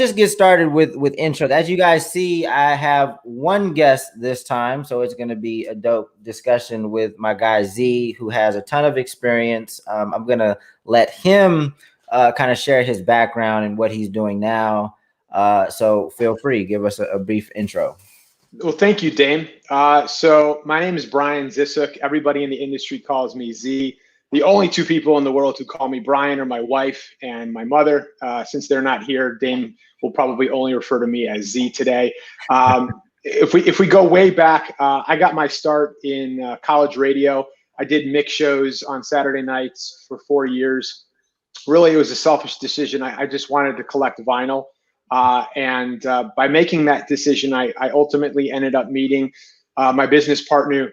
just get started with intro. As you guys see, I have one guest this time, so it's going to be a dope discussion with my guy Z, who has a ton of experience. I'm going to let him kind of share his background and what he's doing now. So feel free, give us a brief intro. Well, thank you, Dame. So my name is Brian Zisook. Everybody in the industry calls me Z. The only two people in the world who call me Brian are my wife and my mother. Since they're not here, Dame will probably only refer to me as Z today. If we go way back, I got my start in college radio. I did mix shows on Saturday nights for 4 years. Really, it was a selfish decision. I just wanted to collect vinyl. And by making that decision, I ultimately ended up meeting my business partner,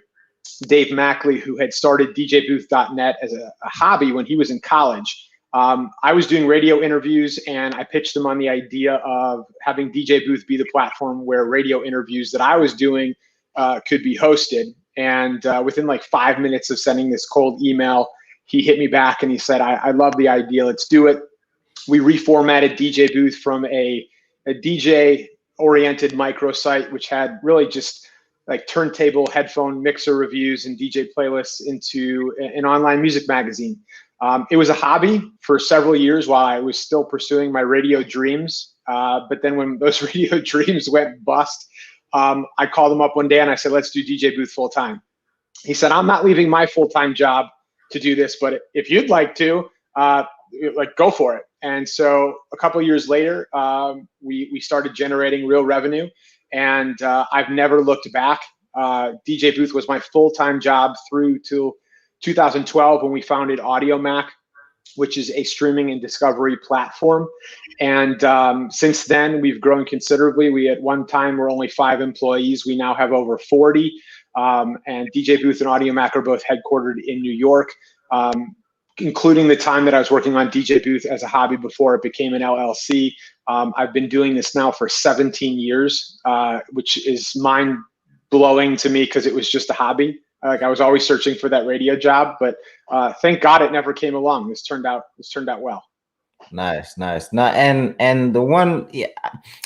Dave Mackley, who had started DJBooth.net as a hobby when he was in college. I was doing radio interviews, and I pitched him on the idea of having DJ Booth be the platform where radio interviews that I was doing could be hosted. And within like 5 minutes of sending this cold email, he hit me back and he said, I love the idea. Let's do it. We reformatted DJ Booth from a DJ-oriented microsite, which had really just like turntable, headphone, mixer reviews and DJ playlists, into an online music magazine. It was a hobby for several years while I was still pursuing my radio dreams. But then when those radio dreams went bust, I called him up one day and I said, let's do DJ Booth full time. He said, I'm not leaving my full-time job to do this, but if you'd like to, like, go for it. And so a couple of years later, we started generating real revenue, and I've never looked back. DJ Booth was my full-time job through to 2012 when we founded Audiomack, which is a streaming and discovery platform. And since then, we've grown considerably. We at one time were only 5 employees. We now have over 40. And DJ Booth and Audiomack are both headquartered in New York. Including the time that I was working on DJ Booth as a hobby before it became an LLC. I've been doing this now for 17 years, which is mind-blowing to me because it was just a hobby. Like, I was always searching for that radio job, but thank God it never came along. This turned out well. Nice. And the one, yeah,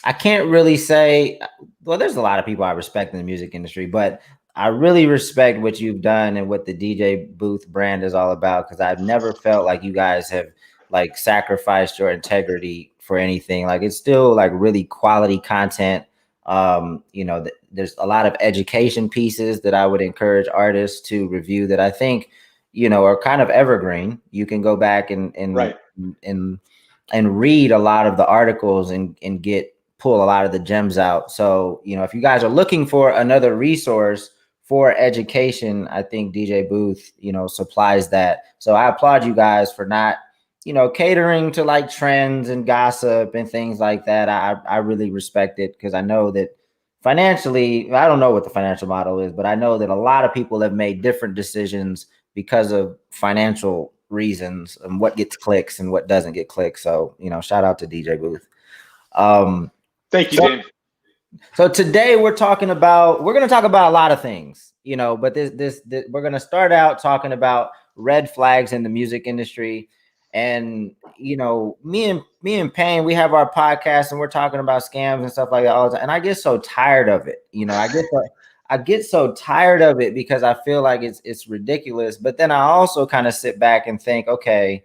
I can't really say, well, there's a lot of people I respect in the music industry, but I really respect what you've done and what the DJ Booth brand is all about, because I've never felt like you guys have like sacrificed your integrity for anything. Like, it's still like really quality content. There's a lot of education pieces that I would encourage artists to review that I think, are kind of evergreen. You can go back and right. and read a lot of the articles and pull a lot of the gems out. So, if you guys are looking for another resource for education, I think DJ Booth, supplies that. So I applaud you guys for not, catering to like trends and gossip and things like that. I really respect it, because I know that financially, I don't know what the financial model is, but I know that a lot of people have made different decisions because of financial reasons and what gets clicks and what doesn't get clicks. So, shout out to DJ Booth. Thank you, Dave. So today we're going to talk about a lot of things, but this we're going to start out talking about red flags in the music industry. And, me and Payne, we have our podcast and we're talking about scams and stuff like that all the time. And I get so tired of it. I get so tired of it because I feel like it's ridiculous. But then I also kind of sit back and think, okay,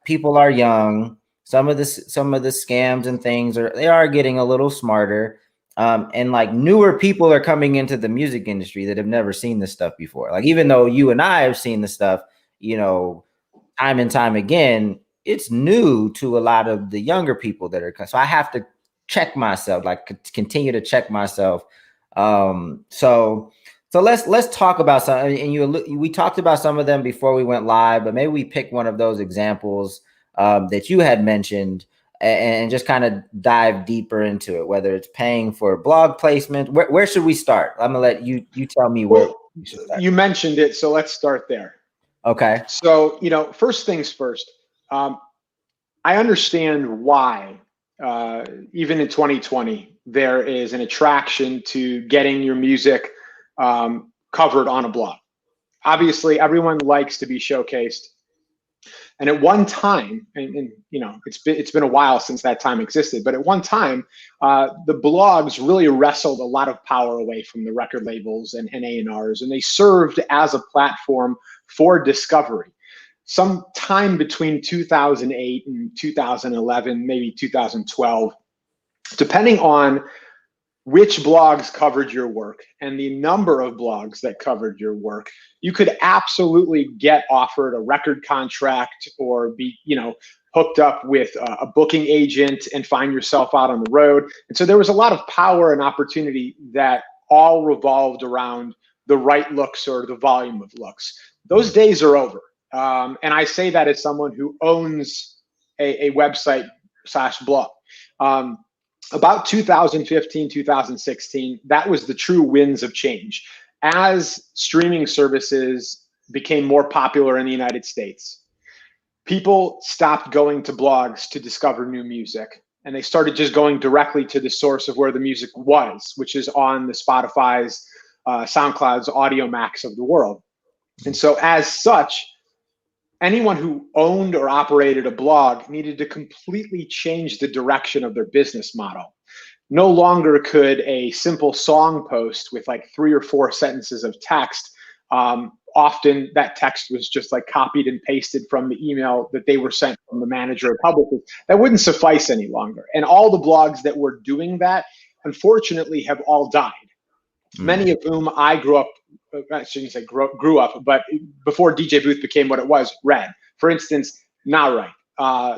people are young. Some of the scams and things are getting a little smarter, and like newer people are coming into the music industry that have never seen this stuff before. Like, even though you and I have seen the stuff, time and time again, it's new to a lot of the younger people that are. So I have to check myself, like continue to check myself. So let's talk about some. And we talked about some of them before we went live, but maybe we pick one of those examples that you had mentioned and just kind of dive deeper into it, whether it's paying for blog placement. Where should we start? I'm gonna let you tell me where we should start. You mentioned it, so let's start there. Okay. So, first things first, I understand why, even in 2020, there is an attraction to getting your music covered on a blog. Obviously, everyone likes to be showcased. And at one time, and you know, it's been a while since that time existed, but at one time, the blogs really wrestled a lot of power away from the record labels and A&Rs, and they served as a platform for discovery. Some time between 2008 and 2011, maybe 2012, depending on which blogs covered your work and the number of blogs that covered your work, you could absolutely get offered a record contract or be, you know, hooked up with a booking agent and find yourself out on the road. And so there was a lot of power and opportunity that all revolved around the right looks or the volume of looks. Those days are over. And I say that as someone who owns a website / blog. About 2015, 2016, that was the true winds of change. As streaming services became more popular in the United States, people stopped going to blogs to discover new music, and they started just going directly to the source of where the music was, which is on the Spotify's, SoundCloud's, Audiomacks of the world. And so as such, anyone who owned or operated a blog needed to completely change the direction of their business model. No longer could a simple song post with like 3 or 4 sentences of text, often that text was just like copied and pasted from the email that they were sent from the manager or Publicist. That wouldn't suffice any longer. And all the blogs that were doing that, unfortunately, have all died. Many of whom I grew up, I shouldn't say grew up, but before DJ Booth became what it was, read. For instance, Now Right.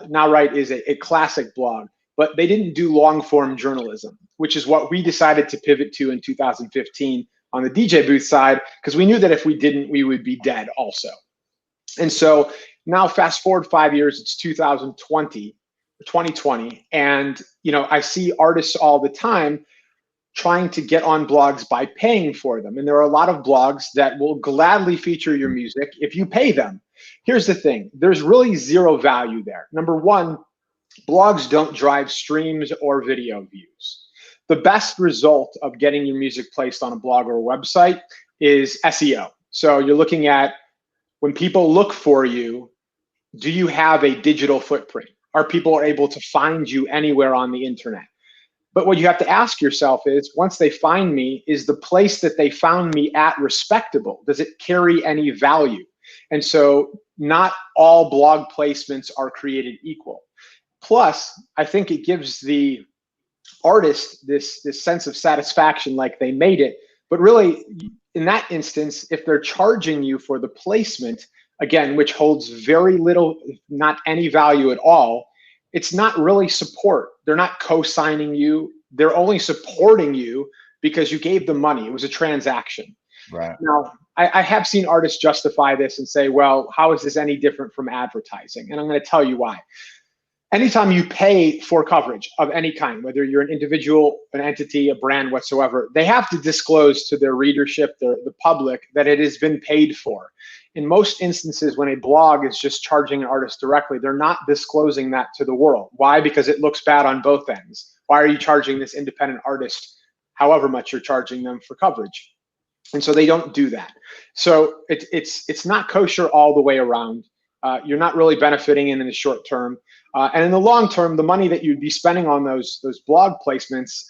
Now Right is a classic blog, but they didn't do long form journalism, which is what we decided to pivot to in 2015 on the DJ Booth side, because we knew that if we didn't, we would be dead also. And so now fast forward 5 years, it's 2020, and you know, I see artists all the time trying to get on blogs by paying for them. And there are a lot of blogs that will gladly feature your music if you pay them. Here's the thing, there's really zero value there. Number one, blogs don't drive streams or video views. The best result of getting your music placed on a blog or a website is SEO. So you're looking at, when people look for you, do you have a digital footprint? Are people able to find you anywhere on the internet? But what you have to ask yourself is, once they find me, is the place that they found me at respectable? Does it carry any value? And so not all blog placements are created equal. Plus, I think it gives the artist this sense of satisfaction, like they made it. But really, in that instance, if they're charging you for the placement, again, which holds very little, not any value at all, it's not really support. They're not co-signing you. They're only supporting you because you gave them money. It was a transaction. Right. Now, I have seen artists justify this and say, well, how is this any different from advertising? And I'm going to tell you why. Anytime you pay for coverage of any kind, whether you're an individual, an entity, a brand whatsoever, they have to disclose to their readership, the public, that it has been paid for. In most instances, when a blog is just charging an artist directly, they're not disclosing that to the world. Why? Because it looks bad on both ends. Why are you charging this independent artist however much you're charging them for coverage? And so they don't do that. So it's not kosher all the way around. You're not really benefiting in the short term. And in the long term, the money that you'd be spending on those blog placements,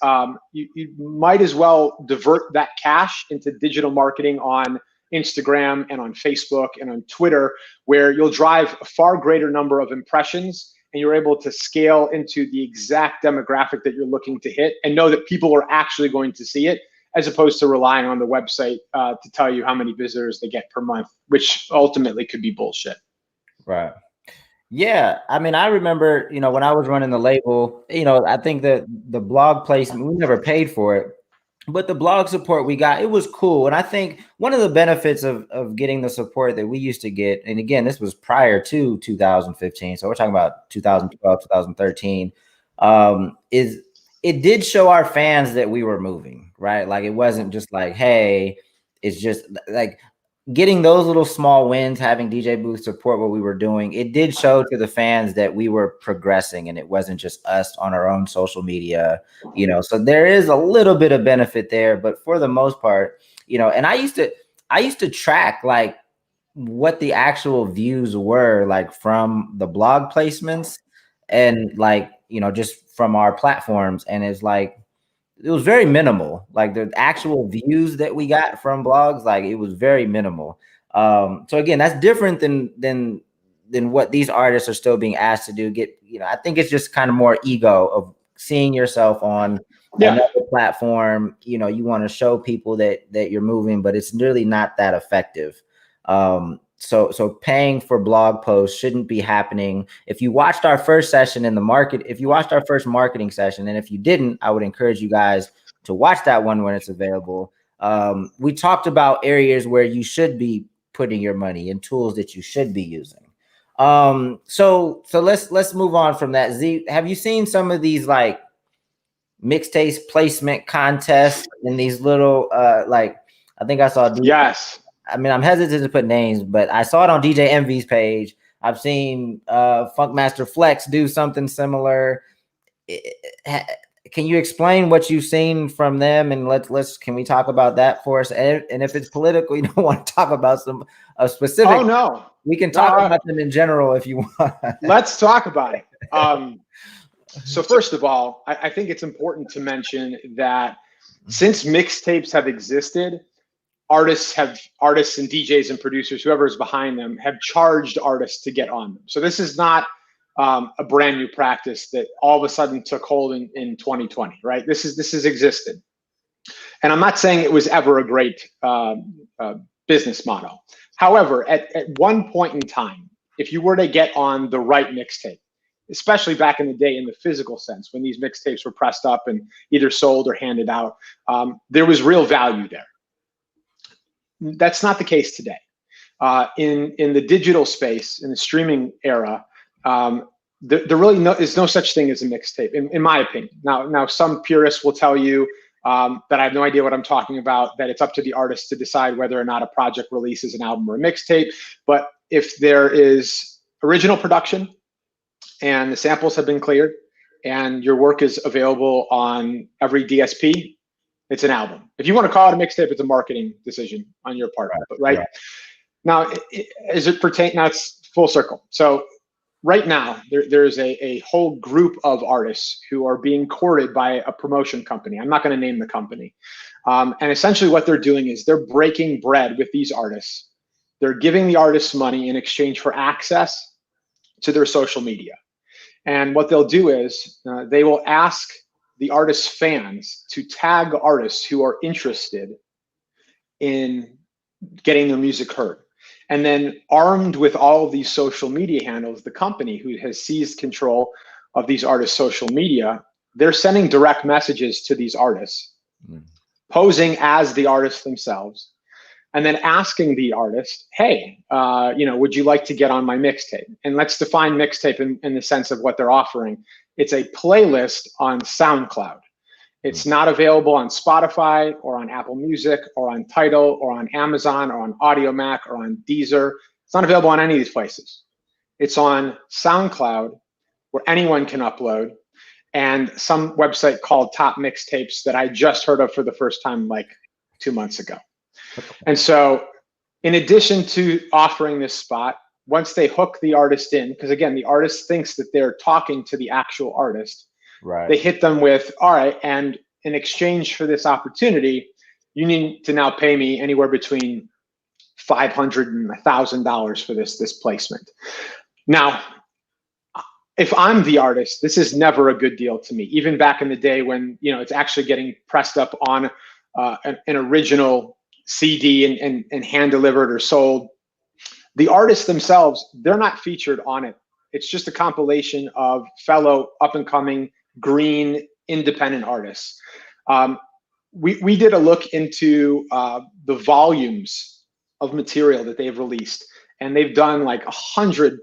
you might as well divert that cash into digital marketing on Instagram and on Facebook and on Twitter, where you'll drive a far greater number of impressions and you're able to scale into the exact demographic that you're looking to hit and know that people are actually going to see it, as opposed to relying on the website to tell you how many visitors they get per month, which ultimately could be bullshit. Right. Yeah. I mean, I remember, you know, when I was running the label, you know, I think that the blog placement, we never paid for it, but the blog support we got, it was cool. And I think one of the benefits of getting the support that we used to get, and again, this was prior to 2015, so we're talking about 2012, 2013, is it did show our fans that we were moving, right? Like, it wasn't just like, hey, it's just like getting those little small wins, having DJ Booth support what we were doing. It did show to the fans that we were progressing and it wasn't just us on our own social media, you know, so there is a little bit of benefit there, but for the most part, you know, and I used to track, like, what the actual views were like from the blog placements and like, you know, just from our platforms. And it's like, it was very minimal. Like the actual views that we got from blogs, like it was very minimal. So again, that's different than what these artists are still being asked to do. Get, you know, I think it's just kind of more ego of seeing yourself on another platform. You know, you want to show people that you're moving, but it's really not that effective. So paying for blog posts shouldn't be happening. If you watched our first session in the market, if you watched our first marketing session, and if you didn't, I would encourage you guys to watch that one when it's available. We talked about areas where you should be putting your money and tools that you should be using. So let's move on from that. Z, have you seen some of these like mixtapes placement contests in these little like, I think I saw Yes. I mean, I'm hesitant to put names, but I saw it on DJ Envy's page. I've seen Funkmaster Flex do something similar. Can you explain what you've seen from them? And can we talk about that for us? And if it's political, you don't want to talk about a specific. Oh no, we can talk about them in general if you want. Let's talk about it. So first of all, I think it's important to mention that since mixtapes have existed, artists and DJs and producers, whoever is behind them, have charged artists to get on them. So this is not a brand new practice that all of a sudden took hold in 2020, right? This has existed. And I'm not saying it was ever a great business model. However, at one point in time, if you were to get on the right mixtape, especially back in the day in the physical sense, when these mixtapes were pressed up and either sold or handed out, there was real value there. That's not the case today. In the digital space, in the streaming era, there really is no such thing as a mixtape, in my opinion. Now, some purists will tell you that I have no idea what I'm talking about, that it's up to the artist to decide whether or not a project releases an album or a mixtape. But if there is original production and the samples have been cleared and your work is available on every DSP, it's an album. If you want to call it a mixtape, it's a marketing decision on your part. But now, as it pertains, now it's full circle. So right now, there's a whole group of artists who are being courted by a promotion company. I'm not going to name the company. And essentially what they're doing is they're breaking bread with these artists. They're giving the artists money in exchange for access to their social media. And what they'll do is they will ask the artist's fans to tag artists who are interested in getting their music heard. And then armed with all of these social media handles, the company who has seized control of these artists' social media, they're sending direct messages to these artists, posing as the artists themselves, and then asking the artist, hey, would you like to get on my mixtape? And let's define mixtape in the sense of what they're offering. It's a playlist on SoundCloud. It's not available on Spotify or on Apple Music or on Tidal or on Amazon or on Audiomack or on Deezer. It's not available on any of these places. It's on SoundCloud, where anyone can upload, and some website called Top Mixtapes that I just heard of for the first time like 2 months ago. And so in addition to offering this spot, once they hook the artist in, because again, the artist thinks that they're talking to the actual artist, right? They hit them with, all right, and in exchange for this opportunity, you need to now pay me anywhere between $500 and $1,000 for this placement. Now, if I'm the artist, this is never a good deal to me. Even back in the day when it's actually getting pressed up on an original CD and hand delivered or sold, the artists themselves, they're not featured on it. It's just a compilation of fellow up and coming green independent artists. We did a look into the volumes of material that they've released, and they've done like 100+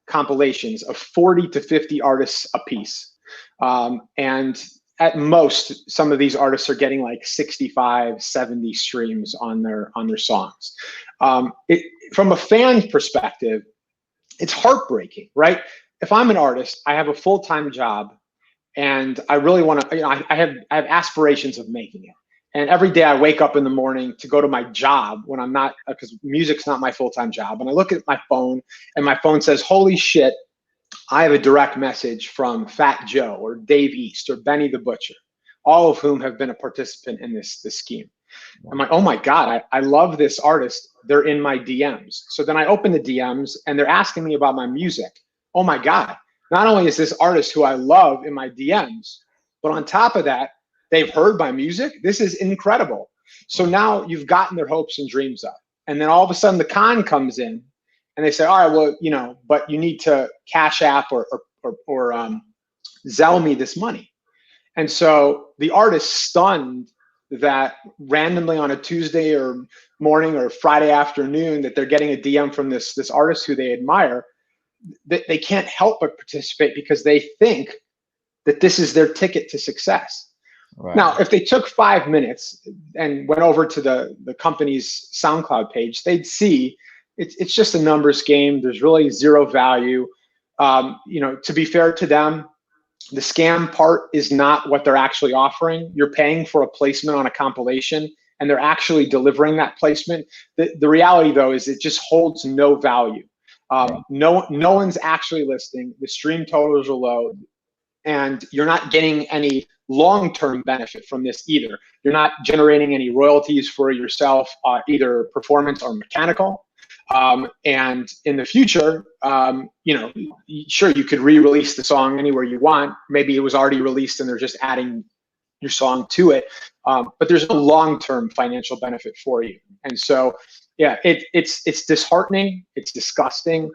compilations of 40 to 50 artists a piece. And at most, some of these artists are getting like 65, 70 streams on their songs. From a fan perspective, it's heartbreaking, right? If I'm an artist, I have a full-time job, and I really want to, I have aspirations of making it. And every day I wake up in the morning to go to my job when I'm not, because music's not my full-time job. And I look at my phone and my phone says, holy shit, I have a direct message from Fat Joe or Dave East or Benny the Butcher, all of whom have been a participant in this scheme. I'm like, oh my God, I love this artist. They're in my DMs. So then I open the DMs and they're asking me about my music. Oh my God, not only is this artist who I love in my DMs, but on top of that, they've heard my music. This is incredible. So now you've gotten their hopes and dreams up. And then all of a sudden the con comes in and they say, all right, well, you know, but you need to Cash App or Zelle me this money. And so the artist, stunned that randomly on a Tuesday or morning or Friday afternoon that they're getting a DM from this artist who they admire, they can't help but participate because they think that this is their ticket to success. Right. Now, if they took 5 minutes and went over to the company's SoundCloud page, they'd see it's just a numbers game. There's really zero value. You know, to be fair to them, the scam part is not what they're actually offering. You're paying for a placement on a compilation, and they're actually delivering that placement. The reality, though, is it just holds no value. No one's actually listening. The stream totals are low, and you're not getting any long-term benefit from this either. You're not generating any royalties for yourself, either performance or mechanical. And in the future, you know, sure, you could re-release the song anywhere you want. Maybe it was already released and they're just adding your song to it. But there's no long-term financial benefit for you. And so, yeah, it's disheartening. It's disgusting.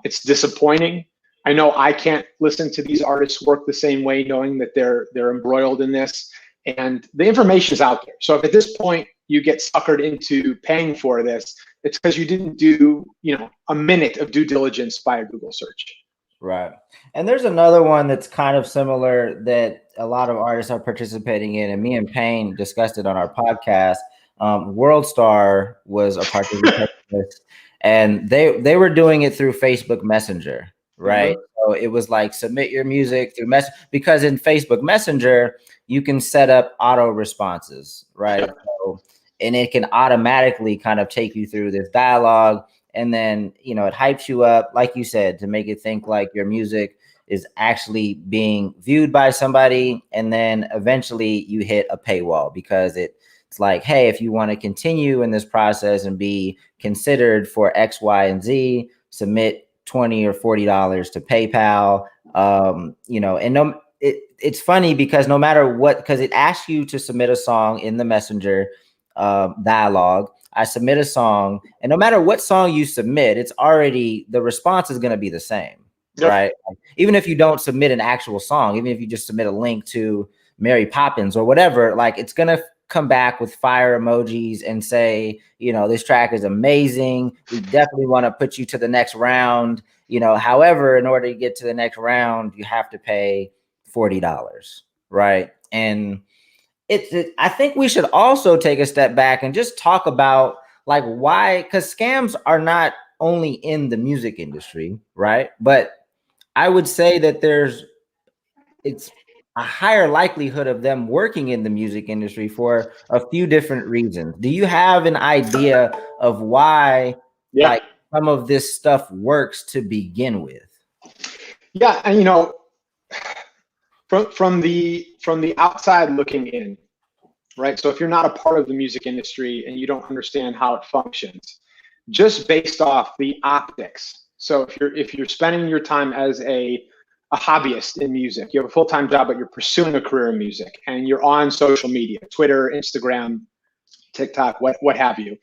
It's disappointing. I know I can't listen to these artists work the same way, knowing that they're embroiled in this. And the information is out there. So if at this point you get suckered into paying for this, it's because you didn't do, you know, a minute of due diligence by a Google search. Right. And there's another one that's kind of similar that a lot of artists are participating in, and me and Payne discussed it on our podcast. Worldstar was a participant in this, and they were doing it through Facebook Messenger, right? Mm-hmm. So it was like submit your music through because in Facebook Messenger you can set up auto responses, right? Yeah. So, and it can automatically kind of take you through this dialogue. And then, you know, it hypes you up, like you said, to make it think like your music is actually being viewed by somebody. And then eventually you hit a paywall because it's like, hey, if you want to continue in this process and be considered for X, Y, and Z, submit $20 or $40 to PayPal. You know, and it's funny because no matter what, because it asks you to submit a song in the Messenger dialogue. I submit a song, and no matter what song you submit, it's already, the response is going to be the same, yep. Right? Even if you don't submit an actual song, even if you just submit a link to Mary Poppins or whatever, like it's going to come back with fire emojis and say, you know, this track is amazing. We definitely want to put you to the next round. You know, however, in order to get to the next round, you have to pay $40, right? And I think we should also take a step back and just talk about like why, because scams are not only in the music industry, right? But I would say that it's a higher likelihood of them working in the music industry for a few different reasons. Do you have an idea of why like some of this stuff works to begin with? Yeah, and you know, from the outside looking in, right? So if you're not a part of the music industry and you don't understand how it functions, just based off the optics. So if you're spending your time as a hobbyist in music, you have a full-time job, but you're pursuing a career in music, and you're on social media, Twitter, Instagram, TikTok, what have you,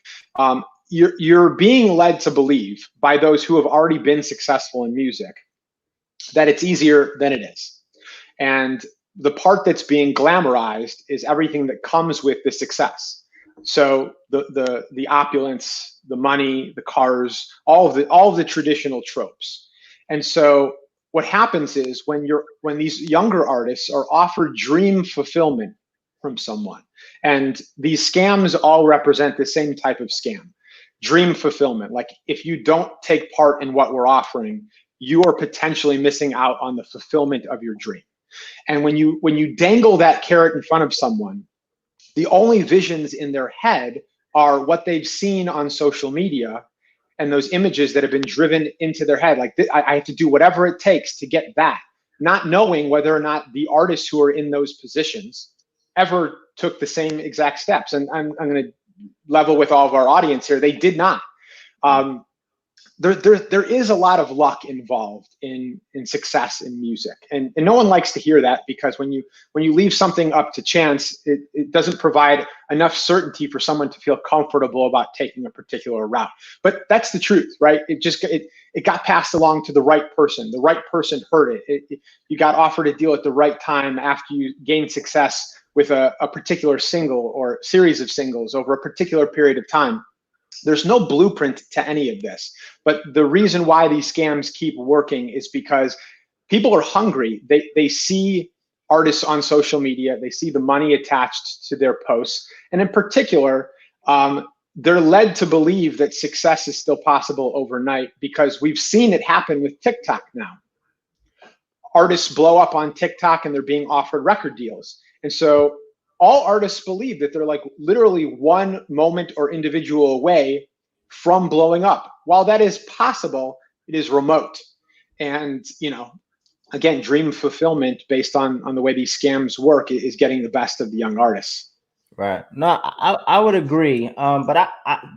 you're being led to believe by those who have already been successful in music that it's easier than it is. And the part that's being glamorized is everything that comes with the success. So the opulence, the money, the cars, all of the traditional tropes. And so what happens is when these younger artists are offered dream fulfillment from someone, and these scams all represent the same type of scam, dream fulfillment. Like if you don't take part in what we're offering, you are potentially missing out on the fulfillment of your dream. And when you dangle that carrot in front of someone, The only visions in their head are what they've seen on social media and those images that have been driven into their head. Like, I have to do whatever it takes to get that, not knowing whether or not the artists who are in those positions ever took the same exact steps. And I'm going to level with all of our audience here. They did not. There is a lot of luck involved in success in music, and no one likes to hear that, because when you leave something up to chance, it doesn't provide enough certainty for someone to feel comfortable about taking a particular route. But that's the truth, right? It got passed along to the right person. The right person heard it. You got offered a deal at the right time after you gained success with a particular single or series of singles over a particular period of time. There's no blueprint to any of this. But the reason why these scams keep working is because people are hungry. They see artists on social media. They see the money attached to their posts. And in particular, they're led to believe that success is still possible overnight, because we've seen it happen with TikTok now. Artists blow up on TikTok and they're being offered record deals. And so all artists believe that they're like literally one moment or individual away from blowing up. While that is possible, it is remote. And, again, dream fulfillment based on the way these scams work is getting the best of the young artists. Right. No, I would agree. But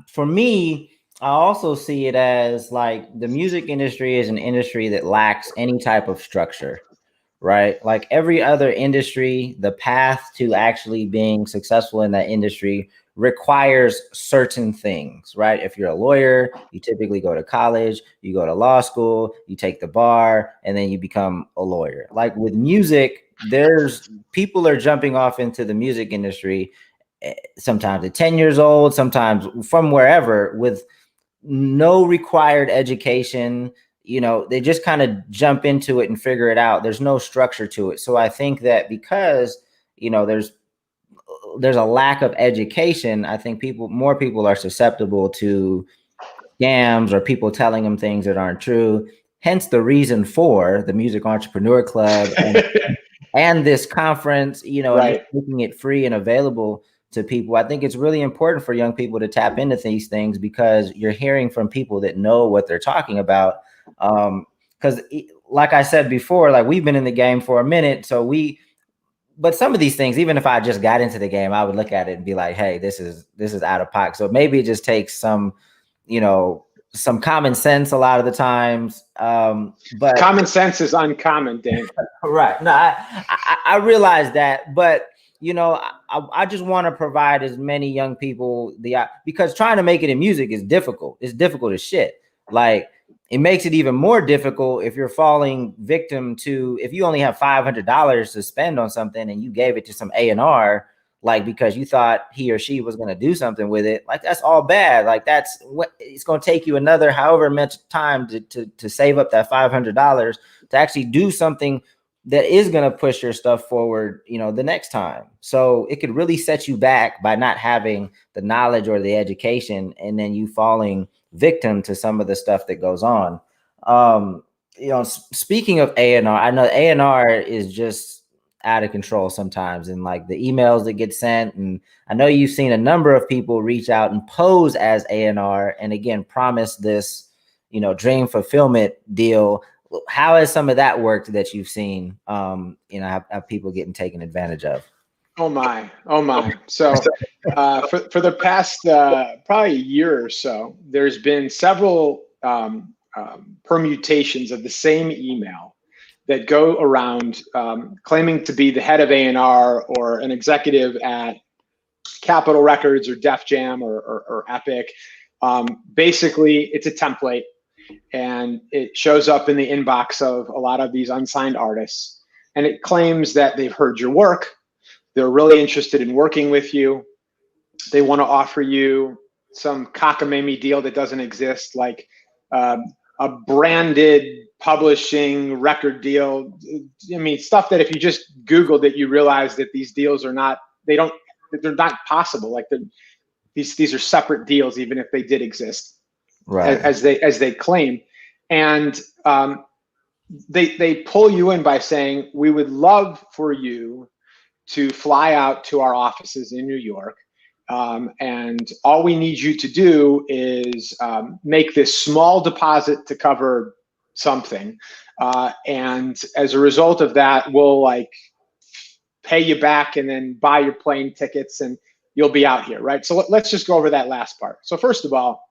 for me, I also see it as like the music industry is an industry that lacks any type of structure. Right? Like every other industry, the path to actually being successful in that industry requires certain things, right? If you're a lawyer, you typically go to college, you go to law school, you take the bar, and then you become a lawyer. Like with music, people are jumping off into the music industry sometimes at 10 years old, sometimes from wherever, with no required education. They just kind of jump into it and figure it out. There's no structure to it. So I think that because, there's a lack of education, I think more people are susceptible to scams or people telling them things that aren't true. Hence the reason for the Music Entrepreneur Club and this conference, right. Just making it free and available to people. I think it's really important for young people to tap into these things, because you're hearing from people that know what they're talking about. Because like I said before, like we've been in the game for a minute, but some of these things, even if I just got into the game, I would look at it and be like, hey, this is out of pocket. So maybe it just takes some common sense a lot of the times. But common sense is uncommon, Dan. Right. No, I realize that, but I just want to provide as many young people because trying to make it in music is difficult. It's difficult as shit. Like, it makes it even more difficult if you're falling victim to, if you only have $500 to spend on something and you gave it to some A&R, like because you thought he or she was going to do something with it. Like, that's all bad. Like, that's what it's going to take you another however much time to save up that $500 to actually do something that is going to push your stuff forward, the next time. So it could really set you back by not having the knowledge or the education, and then you falling victim to some of the stuff that goes on. Speaking of A&R, I know A&R is just out of control sometimes, and like the emails that get sent. And I know you've seen a number of people reach out and pose as A&R and again, promise this, dream fulfillment deal. How has some of that worked that you've seen, have people getting taken advantage of? Oh my. So for the past probably a year or so, there's been several permutations of the same email that go around claiming to be the head of A&R or an executive at Capitol Records or Def Jam or Epic. Basically, it's a template, and it shows up in the inbox of a lot of these unsigned artists, and it claims that they've heard your work. They're really interested in working with you. They want to offer you some cockamamie deal that doesn't exist, like a branded publishing record deal. I mean, stuff that if you just Googled it, you realize that these deals are not, they're not possible. Like these are separate deals, even if they did exist, right? As they claim. And they pull you in by saying, we would love for you to fly out to our offices in New York. And all we need you to do is make this small deposit to cover something. And as a result of that, we'll like pay you back and then buy your plane tickets and you'll be out here, right? So let's just go over that last part. So first of all,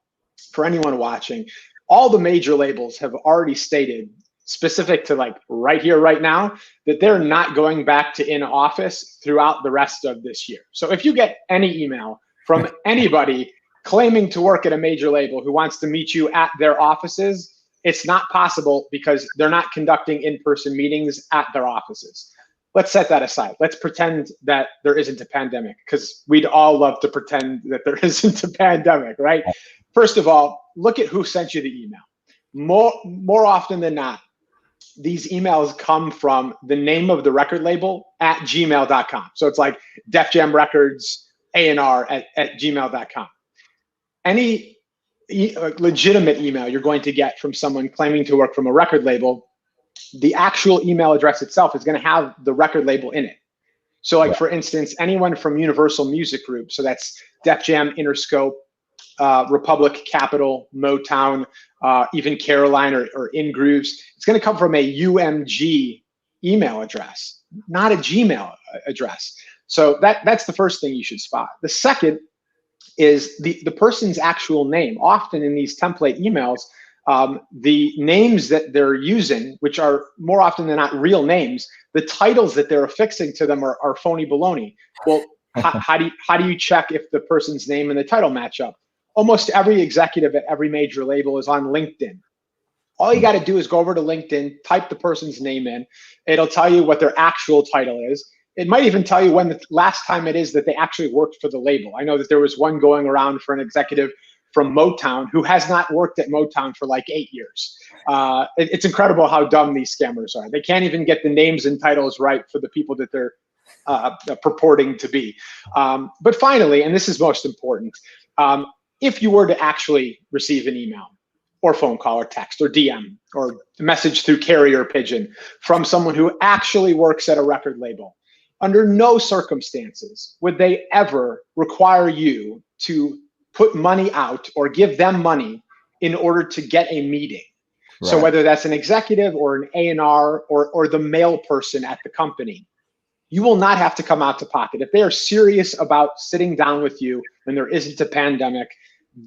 for anyone watching, all the major labels have already stated, specific to like right here, right now, that they're not going back to in office throughout the rest of this year. So if you get any email from anybody claiming to work at a major label who wants to meet you at their offices, it's not possible because they're not conducting in-person meetings at their offices. Let's set that aside. Let's pretend that there isn't a pandemic, because we'd all love to pretend that there isn't a pandemic, right? First of all, look at who sent you the email. More often than not, these emails come from the name of the record label at gmail.com. So it's like Def Jam Records A&R at gmail.com. Any legitimate email you're going to get from someone claiming to work from a record label, the actual email address itself is going to have the record label in it. So like, for instance, anyone from Universal Music Group, so that's Def Jam, Interscope, Republic, Capitol, Motown, even Caroline or In Grooves, it's going to come from a UMG email address, not a Gmail address. So that's the first thing you should spot. The second is the person's actual name. Often in these template emails, the names that they're using, which are more often than not real names, the titles that they're affixing to them are phony baloney. Well, how do you check if the person's name and the title match up? Almost every executive at every major label is on LinkedIn. All you got to do is go over to LinkedIn, type the person's name in. It'll tell you what their actual title is. It might even tell you when the last time it is that they actually worked for the label. I know that there was one going around for an executive from Motown who has not worked at Motown for like 8 years. It's incredible how dumb these scammers are. They can't even get the names and titles right for the people that they're purporting to be. But finally, and this is most important, if you were to actually receive an email or phone call or text or DM or message through carrier pigeon from someone who actually works at a record label, under no circumstances would they ever require you to put money out or give them money in order to get a meeting. Right. So whether that's an executive or an A&R or the mail person at the company, you will not have to come out to pocket. If they are serious about sitting down with you when there isn't a pandemic,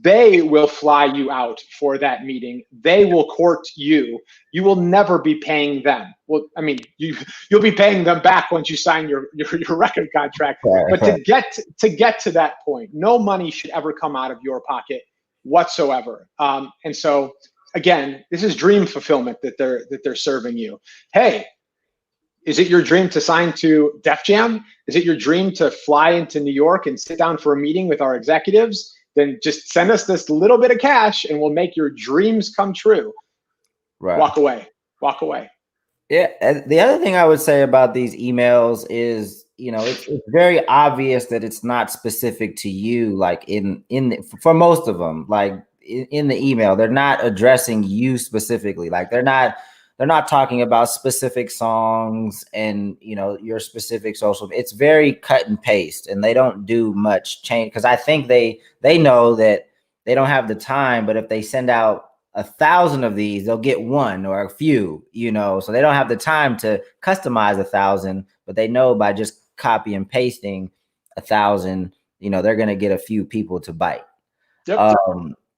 they will fly you out for that meeting. They will court you. You will never be paying them. Well, I mean, you'll be paying them back once you sign your record contract. Right, but to get to that point, no money should ever come out of your pocket whatsoever. And so again, this is dream fulfillment that they're serving you. Hey, is it your dream to sign to Def Jam? Is it your dream to fly into New York and sit down for a meeting with our executives? Then just send us this little bit of cash and we'll make your dreams come true. Right. Walk away. Walk away. Yeah. And the other thing I would say about these emails is, you know, it's very obvious that it's not specific to you. Like for most of them, like in the email, they're not addressing you specifically. Like they're not talking about specific songs and, you know, your specific social. It's very cut and paste, and they don't do much change, because I think they know that they don't have the time. But if they send out 1,000 of these, they'll get one or a few, you know, so they don't have the time to customize 1,000, but they know by just copy and pasting 1,000, you know, they're going to get a few people to bite. Yep.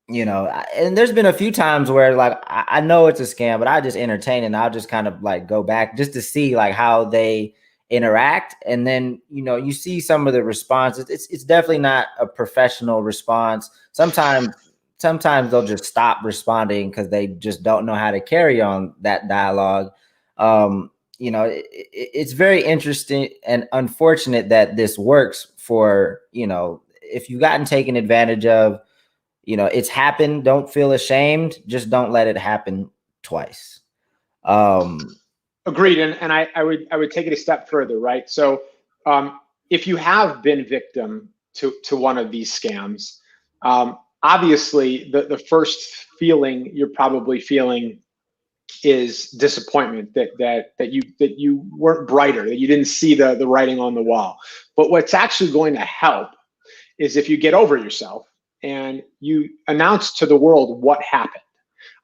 You know, and there's been a few times where like I know it's a scam, but I just entertain and I'll just kind of like go back just to see like how they interact. And then, you know, you see some of the responses. It's definitely not a professional response. Sometimes they'll just stop responding because they just don't know how to carry on that dialogue. You know, it's very interesting and unfortunate that this works for, you know, if you've gotten taken advantage of. You know, it's happened. Don't feel ashamed. Just don't let it happen twice. Agreed. And I would take it a step further, right? So if you have been victim to one of these scams, obviously the first feeling you're probably feeling is disappointment that you weren't brighter, that you didn't see the writing on the wall. But what's actually going to help is if you get over yourself and you announce to the world what happened.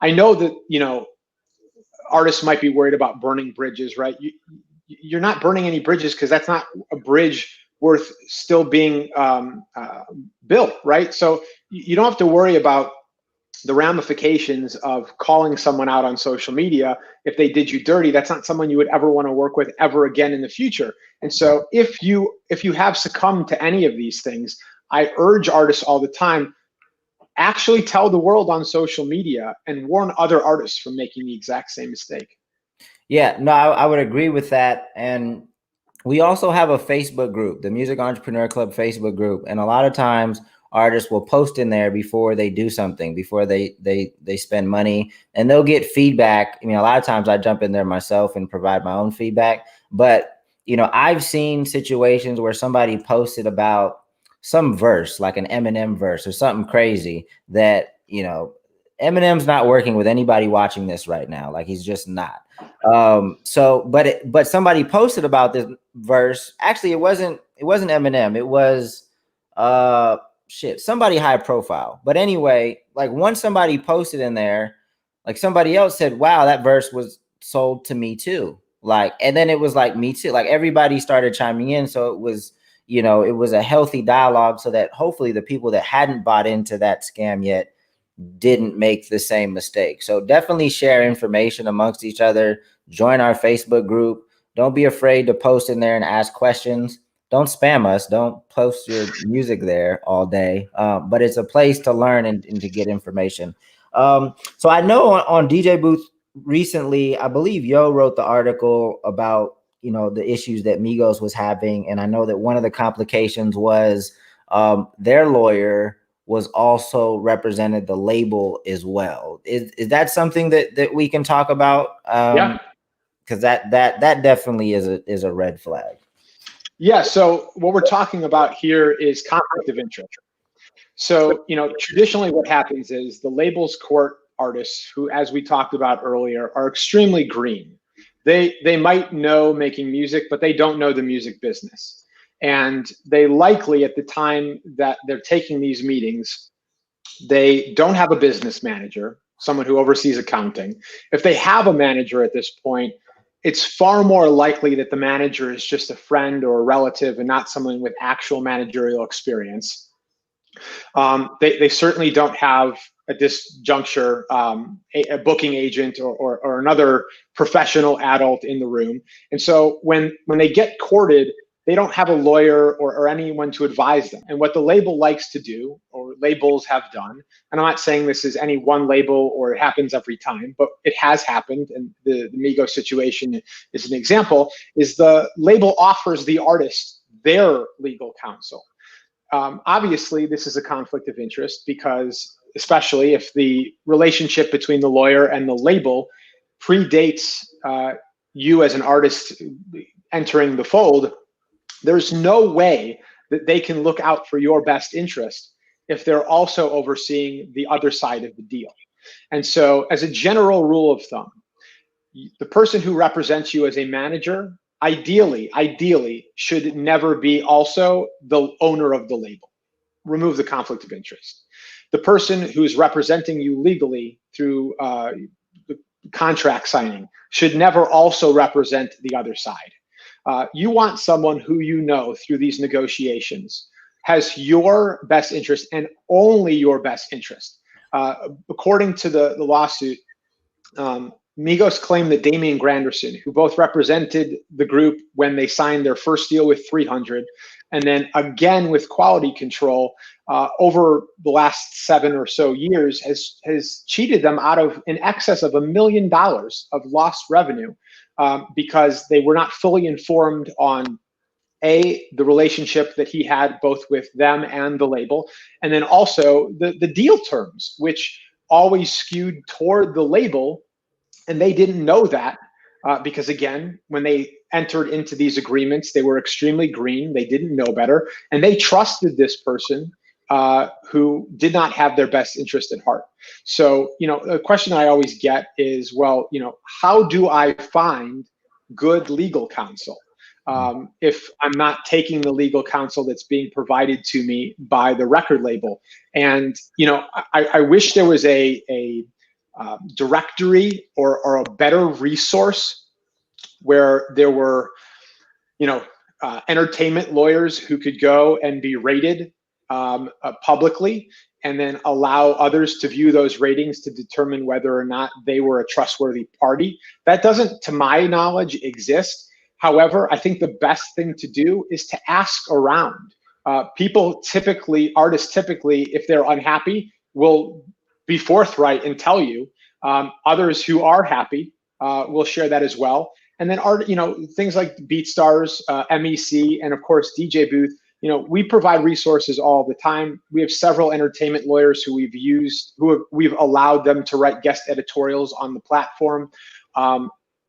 I know that, you know, artists might be worried about burning bridges, right? You're not burning any bridges, because that's not a bridge worth still being built, right? So you don't have to worry about the ramifications of calling someone out on social media if they did you dirty. That's not someone you would ever want to work with ever again in the future. And so if you have succumbed to any of these things, I urge artists all the time, actually tell the world on social media and warn other artists from making the exact same mistake. Yeah, no, I would agree with that. And we also have a Facebook group, the Music Entrepreneur Club Facebook group. And a lot of times artists will post in there before they do something, before they spend money, and they'll get feedback. I mean, a lot of times I jump in there myself and provide my own feedback. But, you know, I've seen situations where somebody posted about some verse, like an Eminem verse or something crazy that, you know, Eminem's not working with anybody watching this right now. Like, he's just not. But somebody posted about this verse. Actually, it wasn't Eminem. It was somebody high profile. But anyway, like, once somebody posted in there, like, somebody else said, wow, that verse was sold to me too. Like, and then it was like, me too. Like, everybody started chiming in. So it was, you know, it was a healthy dialogue, so that hopefully the people that hadn't bought into that scam yet didn't make the same mistake. So definitely share information amongst each other. Join our Facebook group. Don't be afraid to post in there and ask questions. Don't spam us. Don't post your music there all day. But it's a place to learn and to get information. So I know on DJ Booth recently, I believe Yo wrote the article about, you know, the issues that Migos was having. And I know that one of the complications was their lawyer was also represented the label as well. Is that something that we can talk about? Yeah. Because that definitely is a red flag. Yeah. So what we're talking about here is conflict of interest. So, you know, traditionally what happens is the labels court artists who, as we talked about earlier, are extremely green. They might know making music, but they don't know the music business. And they likely, at the time that they're taking these meetings, they don't have a business manager, someone who oversees accounting. If they have a manager at this point, it's far more likely that the manager is just a friend or a relative and not someone with actual managerial experience. They certainly don't have, at this juncture, a booking agent or another professional adult in the room. And so when they get courted, they don't have a lawyer or anyone to advise them. And what the label likes to do, or labels have done, and I'm not saying this is any one label or it happens every time, but it has happened, and the Migos situation is an example, is the label offers the artist their legal counsel. Obviously, this is a conflict of interest, because especially if the relationship between the lawyer and the label predates you as an artist entering the fold, there's no way that they can look out for your best interest if they're also overseeing the other side of the deal. And so, as a general rule of thumb, the person who represents you as a manager ideally should never be also the owner of the label. Remove the conflict of interest. The person who's representing you legally through the contract signing should never also represent the other side. You want someone who, you know, through these negotiations has your best interest and only your best interest. According to the lawsuit, Migos claimed that Damian Granderson, who both represented the group when they signed their first deal with 300, and then again with Quality Control over the last 7 or so years, has cheated them out of in excess of $1 million of lost revenue because they were not fully informed on the relationship that he had both with them and the label, and then also the deal terms, which always skewed toward the label. And they didn't know that because, again, when they entered into these agreements, they were extremely green. They didn't know better. And they trusted this person who did not have their best interest at heart. So, a question I always get is, well, how do I find good legal counsel if I'm not taking the legal counsel that's being provided to me by the record label? And, I wish there was a directory or a better resource where there were, entertainment lawyers who could go and be rated publicly, and then allow others to view those ratings to determine whether or not they were a trustworthy party. That doesn't, to my knowledge, exist. However, I think the best thing to do is to ask around. Artists typically, if they're unhappy, will be forthright and tell you. Others who are happy will share that as well. And then things like BeatStars, MEC, and of course DJ Booth. We provide resources all the time. We have several entertainment lawyers who we've allowed them to write guest editorials on the platform.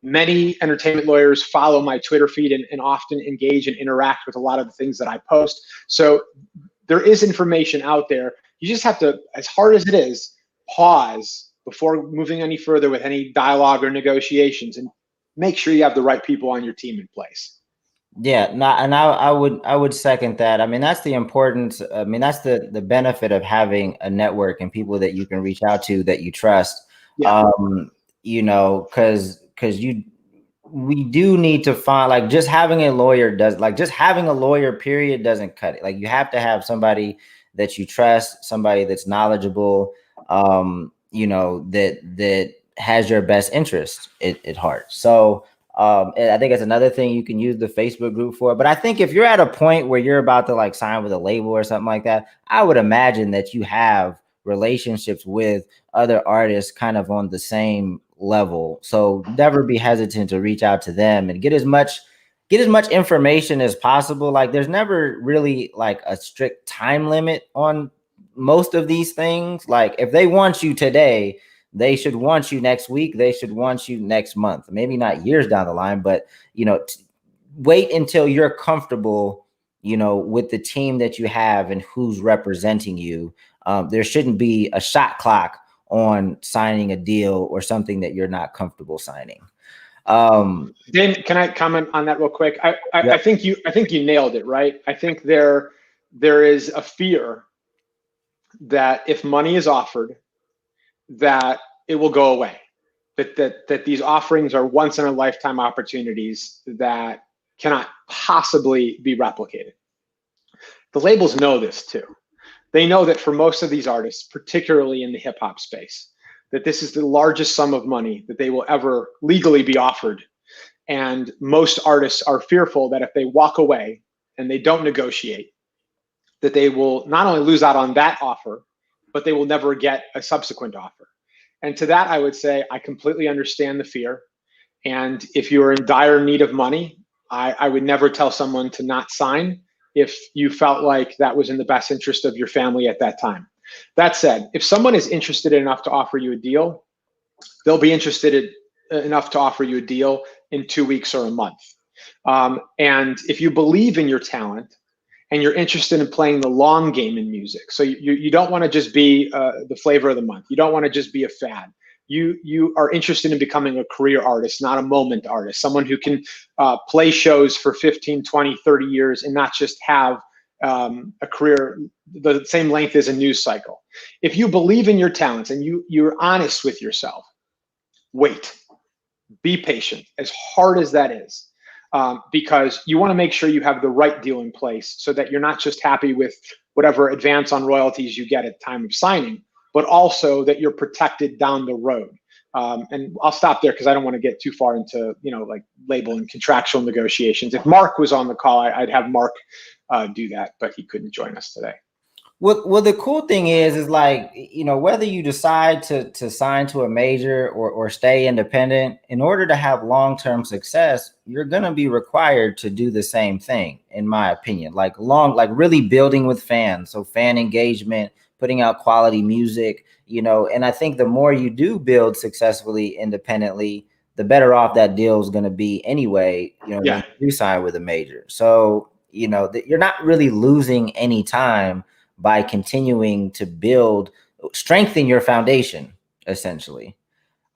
Many entertainment lawyers follow my Twitter feed and often engage and interact with a lot of the things that I post. So there is information out there. You just have to, as hard as it is, pause before moving any further with any dialogue or negotiations, and make sure you have the right people on your team in place. Yeah, and I would second that. I mean, that's the importance. I mean, that's the benefit of having a network and people that you can reach out to that you trust. Yeah. Because we do need to find, like, just having a lawyer period doesn't cut it. Like, you have to have somebody that you trust, somebody that's knowledgeable, that has your best interest at heart. So I think it's another thing you can use the Facebook group for. But I think if you're at a point where you're about to like sign with a label or something like that, I would imagine that you have relationships with other artists kind of on the same level. So never be hesitant to reach out to them and get as much information as possible. Like, there's never really like a strict time limit on most of these things. Like, if they want you today, they should want you next week. They should want you next month, maybe not years down the line, but, wait until you're comfortable, with the team that you have and who's representing you. There shouldn't be a shot clock on signing a deal or something that you're not comfortable signing. Dan, can I comment on that real quick? I think you nailed it, right? I think there is a fear that if money is offered, that it will go away, that these offerings are once in a lifetime opportunities that cannot possibly be replicated. The labels know this too. They know that for most of these artists, particularly in the hip hop space, that this is the largest sum of money that they will ever legally be offered. And most artists are fearful that if they walk away and they don't negotiate, that they will not only lose out on that offer, but they will never get a subsequent offer. And to that, I would say, I completely understand the fear. And if you're in dire need of money, I would never tell someone to not sign if you felt like that was in the best interest of your family at that time. That said, if someone is interested enough to offer you a deal, they'll be interested enough to offer you a deal in 2 weeks or a month. And if you believe in your talent, and you're interested in playing the long game in music. So you don't want to just be the flavor of the month. You don't want to just be a fad. You are interested in becoming a career artist, not a moment artist, someone who can play shows for 15, 20, 30 years and not just have a career the same length as a news cycle. If you believe in your talents and you're honest with yourself, wait, be patient, as hard as that is. Because you want to make sure you have the right deal in place so that you're not just happy with whatever advance on royalties you get at time of signing, but also that you're protected down the road. And I'll stop there because I don't want to get too far into, like label and contractual negotiations. If Mark was on the call, I'd have Mark do that, but he couldn't join us today. Well, the cool thing is like, whether you decide to sign to a major or stay independent, in order to have long-term success, you're going to be required to do the same thing, in my opinion, like really building with fans. So fan engagement, putting out quality music, and I think the more you do build successfully independently, the better off that deal is going to be anyway, when you sign with a major. So, you're not really losing any time by continuing to strengthen your foundation, essentially.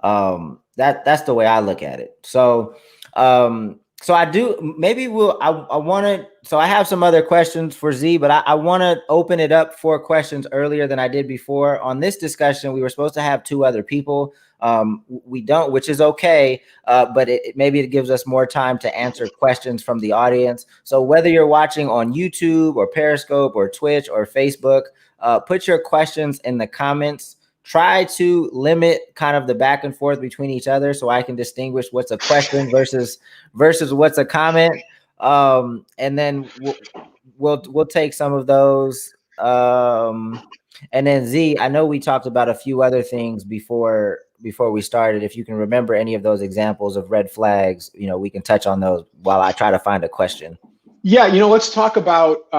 That's the way I look at it. So I do, maybe I want to, so I have some other questions for Z, but I want to open it up for questions earlier than I did before. On this discussion, we were supposed to have 2 other people. We don't, which is okay. But maybe it gives us more time to answer questions from the audience. So whether you're watching on YouTube or Periscope or Twitch or Facebook, put your questions in the comments. Try to limit kind of the back and forth between each other so I can distinguish what's a question versus what's a comment. And then we'll take some of those. And then Z, I know we talked about a few other things before we started. If you can remember any of those examples of red flags, we can touch on those while I try to find a question. Yeah, let's talk about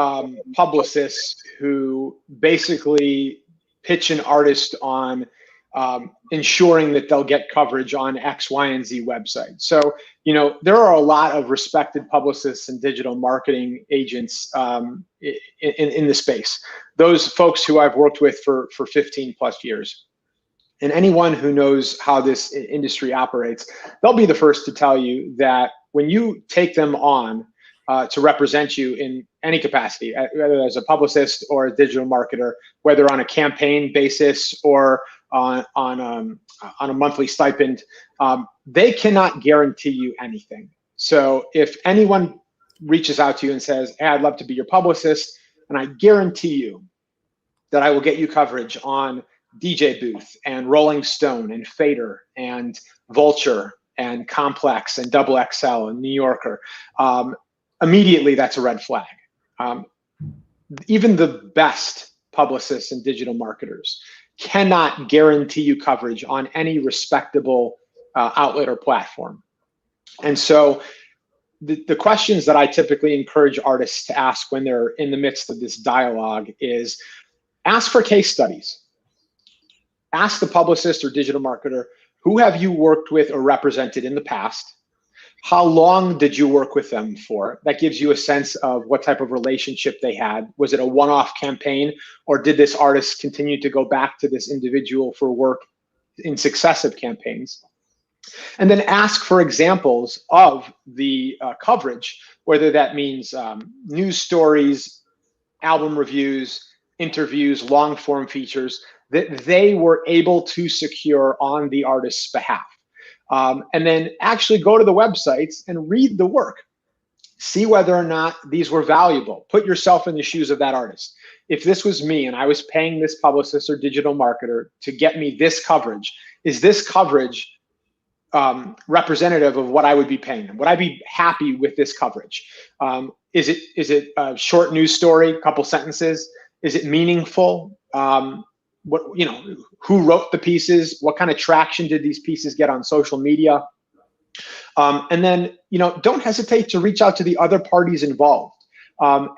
publicists who basically pitch an artist on ensuring that they'll get coverage on X, Y, and Z website. So, there are a lot of respected publicists and digital marketing agents in the space. Those folks who I've worked with for 15 plus years. And anyone who knows how this industry operates, they'll be the first to tell you that when you take them on to represent you in any capacity, whether as a publicist or a digital marketer, whether on a campaign basis or on a monthly stipend, they cannot guarantee you anything. So if anyone reaches out to you and says, hey, I'd love to be your publicist, and I guarantee you that I will get you coverage on DJ Booth and Rolling Stone and Fader and Vulture and Complex and Double XL and New Yorker, immediately that's a red flag. Even the best publicists and digital marketers cannot guarantee you coverage on any respectable outlet or platform. And so the questions that I typically encourage artists to ask when they're in the midst of this dialogue is ask for case studies. Ask the publicist or digital marketer, who have you worked with or represented in the past? How long did you work with them for? That gives you a sense of what type of relationship they had. Was it a one-off campaign, or did this artist continue to go back to this individual for work in successive campaigns? And then ask for examples of the coverage, whether that means news stories, album reviews, interviews, long-form features that they were able to secure on the artist's behalf. And then actually go to the websites and read the work. See whether or not these were valuable. Put yourself in the shoes of that artist. If this was me and I was paying this publicist or digital marketer to get me this coverage, is this coverage representative of what I would be paying them? Would I be happy with this coverage? Is it a short news story, a couple sentences? Is it meaningful? Who wrote the pieces? What kind of traction did these pieces get on social media? And then, don't hesitate to reach out to the other parties involved.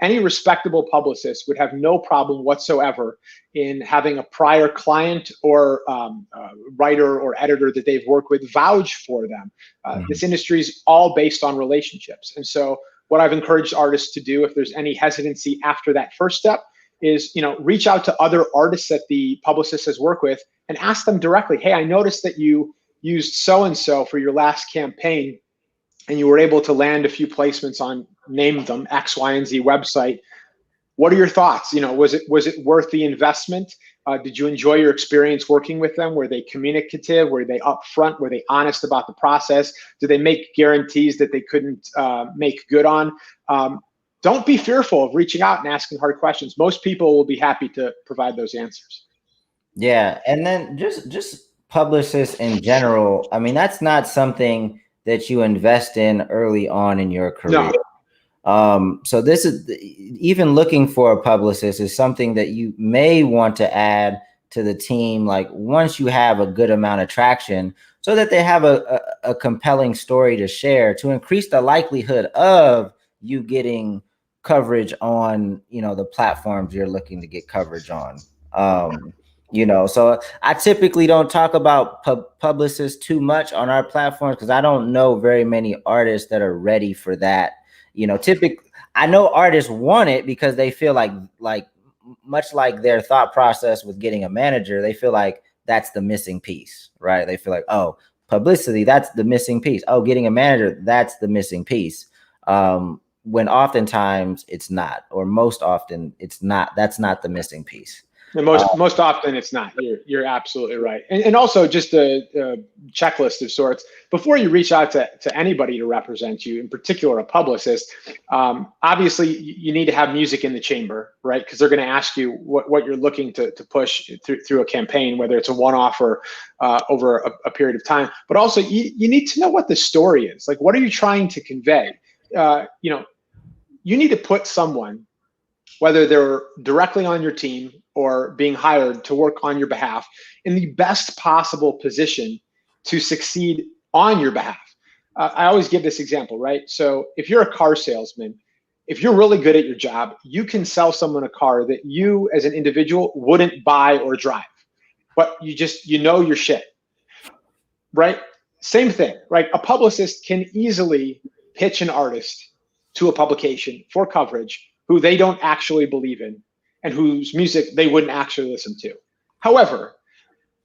Any respectable publicist would have no problem whatsoever in having a prior client or writer or editor that they've worked with vouch for them. This industry is all based on relationships. And so what I've encouraged artists to do, if there's any hesitancy after that first step, is reach out to other artists that the publicist has worked with and ask them directly, hey, I noticed that you used so-and-so for your last campaign and you were able to land a few placements on, name them, X, Y, and Z website. What are your thoughts? Was it worth the investment? Did you enjoy your experience working with them? Were they communicative? Were they upfront? Were they honest about the process? Did they make guarantees that they couldn't make good on? Don't be fearful of reaching out and asking hard questions. Most people will be happy to provide those answers. Yeah, and then just publicists in general, I mean, that's not something that you invest in early on in your career. No. So this is, even looking for a publicist is something that you may want to add to the team, like once you have a good amount of traction, so that they have a compelling story to share to increase the likelihood of you getting coverage on, the platforms you're looking to get coverage on. So I typically don't talk about publicists too much on our platforms because I don't know very many artists that are ready for that. Typically, I know artists want it because they feel like much like their thought process with getting a manager, they feel like that's the missing piece, right? They feel like, oh, publicity, that's the missing piece. Oh, getting a manager, that's the missing piece. When oftentimes it's not, or most often it's not. That's not the missing piece. And most often it's not. You're absolutely right. And also just a checklist of sorts. Before you reach out to anybody to represent you, in particular a publicist, obviously you need to have music in the chamber, right? Because they're going to ask you what you're looking to push through a campaign, whether it's a one-off or over a period of time. But also you need to know what the story is. Like, what are you trying to convey? You need to put someone, whether they're directly on your team or being hired to work on your behalf, in the best possible position to succeed on your behalf. I always give this example, right? So if you're a car salesman, if you're really good at your job, you can sell someone a car that you as an individual wouldn't buy or drive, but you know your shit, right? Same thing, right? A publicist can easily pitch an artist to a publication for coverage who they don't actually believe in and whose music they wouldn't actually listen to. However,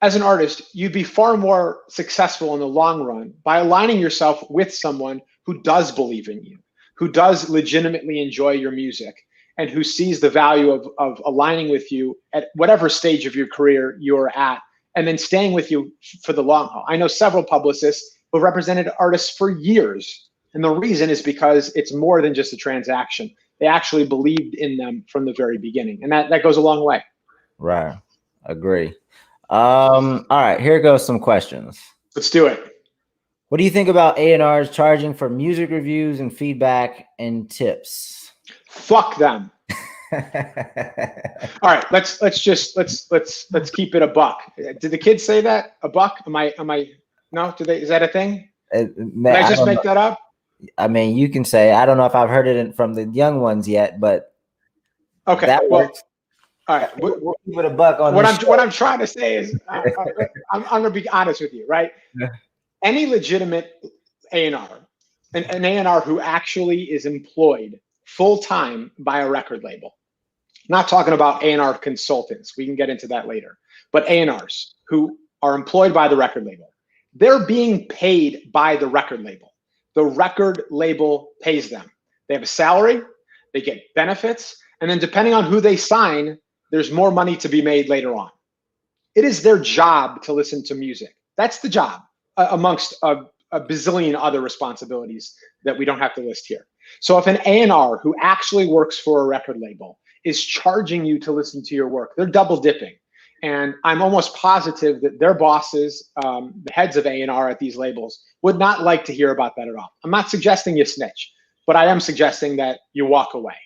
as an artist, you'd be far more successful in the long run by aligning yourself with someone who does believe in you, who does legitimately enjoy your music, and who sees the value of aligning with you at whatever stage of your career you're at, and then staying with you for the long haul. I know several publicists who have represented artists for years, and the reason is because it's more than just a transaction. They actually believed in them from the very beginning. And that goes a long way. Right. Agree. All right, here goes some questions. Let's do it. What do you think about A&Rs charging for music reviews and feedback and tips? Fuck them. All right, let's keep it a buck. Did the kids say that? A buck? Am I no? Is that a thing? Did I just make that up? I mean, you can say, I don't know if I've heard it from the young ones yet, but okay, that works. All right, we'll give it a buck on what I'm trying to say is, I'm going to be honest with you, right? Yeah. Any legitimate A&R, an A&R who actually is employed full-time by a record label, not talking about A&R consultants, we can get into that later, but A&Rs who are employed by the record label, they're being paid by the record label. The record label pays them. They have a salary, they get benefits, and then depending on who they sign, there's more money to be made later on. It is their job to listen to music. That's the job, amongst a bazillion other responsibilities that we don't have to list here. So if an A&R who actually works for a record label is charging you to listen to your work, they're double dipping. And I'm almost positive that their bosses, the heads of A&R at these labels, would not like to hear about that at all. I'm not suggesting you snitch, but I am suggesting that you walk away.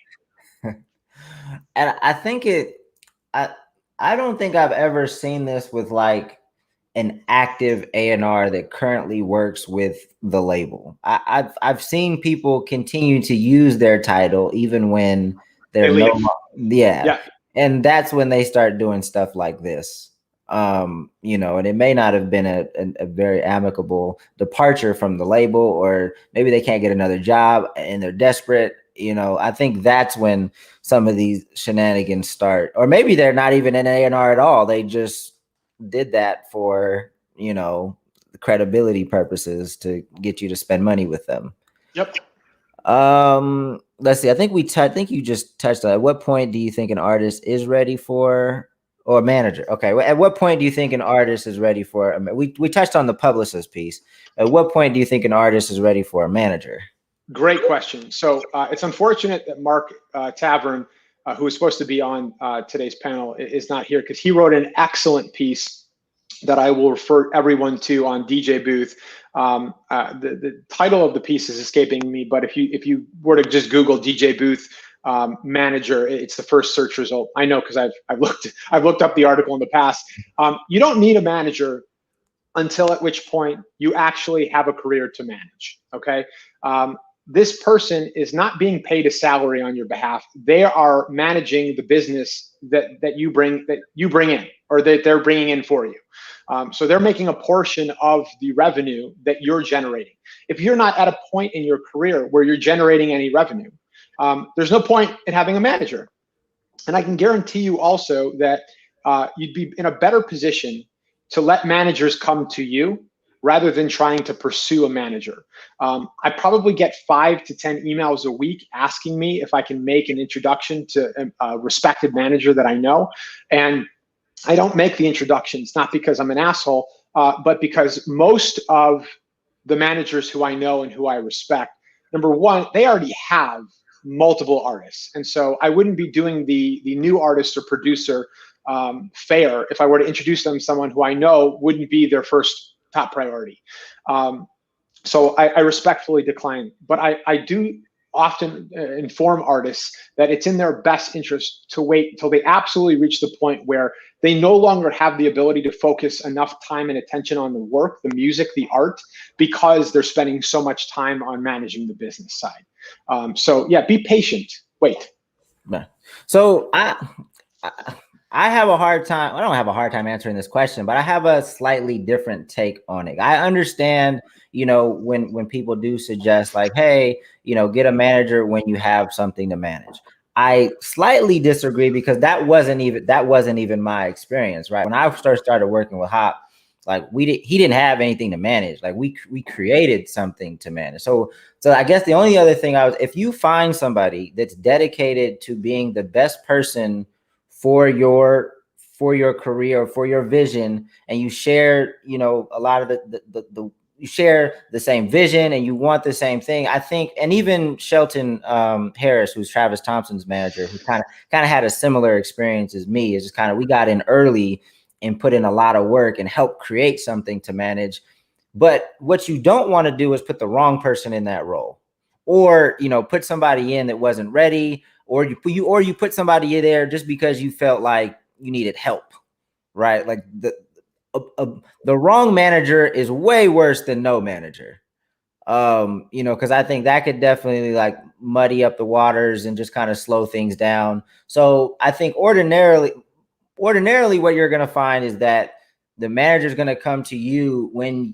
And I think I don't think I've ever seen this with like an active A&R that currently works with the label. I've seen people continue to use their title even when they're yeah. And that's when they start doing stuff like this, and it may not have been a very amicable departure from the label, or maybe they can't get another job and they're desperate. I think that's when some of these shenanigans start, or maybe they're not even an A&R at all. They just did that for, credibility purposes to get you to spend money with them. Yep. Let's see. I think you just touched on, at what point do you think an artist is ready for, or a manager? Okay. At what point do you think an artist is ready for, we touched on the publicist piece. At what point do you think an artist is ready for a manager? Great question. So it's unfortunate that Mark Tavern, who is supposed to be on today's panel, is not here, because he wrote an excellent piece that I will refer everyone to on DJ Booth. The title of the piece is escaping me, but if you were to just Google DJ Booth manager, it's the first search result. I know, because I've looked up the article in the past. You don't need a manager until at which point you actually have a career to manage. Okay. This person is not being paid a salary on your behalf. They are managing the business that you bring in, or that they're bringing in for you. So they're making a portion of the revenue that you're generating. If you're not at a point in your career where you're generating any revenue, there's no point in having a manager. And I can guarantee you also that you'd be in a better position to let managers come to you rather than trying to pursue a manager. I probably get 5 to 10 emails a week asking me if I can make an introduction to a respected manager that I know. And I don't make the introductions, not because I'm an asshole, but because most of the managers who I know and who I respect, number one, they already have multiple artists. And so I wouldn't be doing the new artist or producer fair if I were to introduce them to someone who I know wouldn't be their first top priority. So I respectfully decline, but I do often inform artists that it's in their best interest to wait until they absolutely reach the point where they no longer have the ability to focus enough time and attention on the work, the music, the art, because they're spending so much time on managing the business side. So yeah, be patient, wait. So I have a hard time. I don't have a hard time answering this question, but I have a slightly different take on it. I understand, when people do suggest like, hey, get a manager when you have something to manage. I slightly disagree because that wasn't even my experience, right? When I first started working with Hop, like he didn't have anything to manage. Like we created something to manage. So I guess the only other thing if you find somebody that's dedicated to being the best person for your career, for your vision, and you share, a lot of the you share the same vision and you want the same thing. I think, and even Shelton Harris, who's Travis Thompson's manager, who kind of had a similar experience as me, is just we got in early and put in a lot of work and helped create something to manage. But what you don't want to do is put the wrong person in that role, or put somebody in that wasn't ready, or you put somebody in there just because you felt like you needed help, right? Like the wrong manager is way worse than no manager. Because I think that could definitely like muddy up the waters and just kind of slow things down. So I think ordinarily what you're going to find is that the manager is going to come to you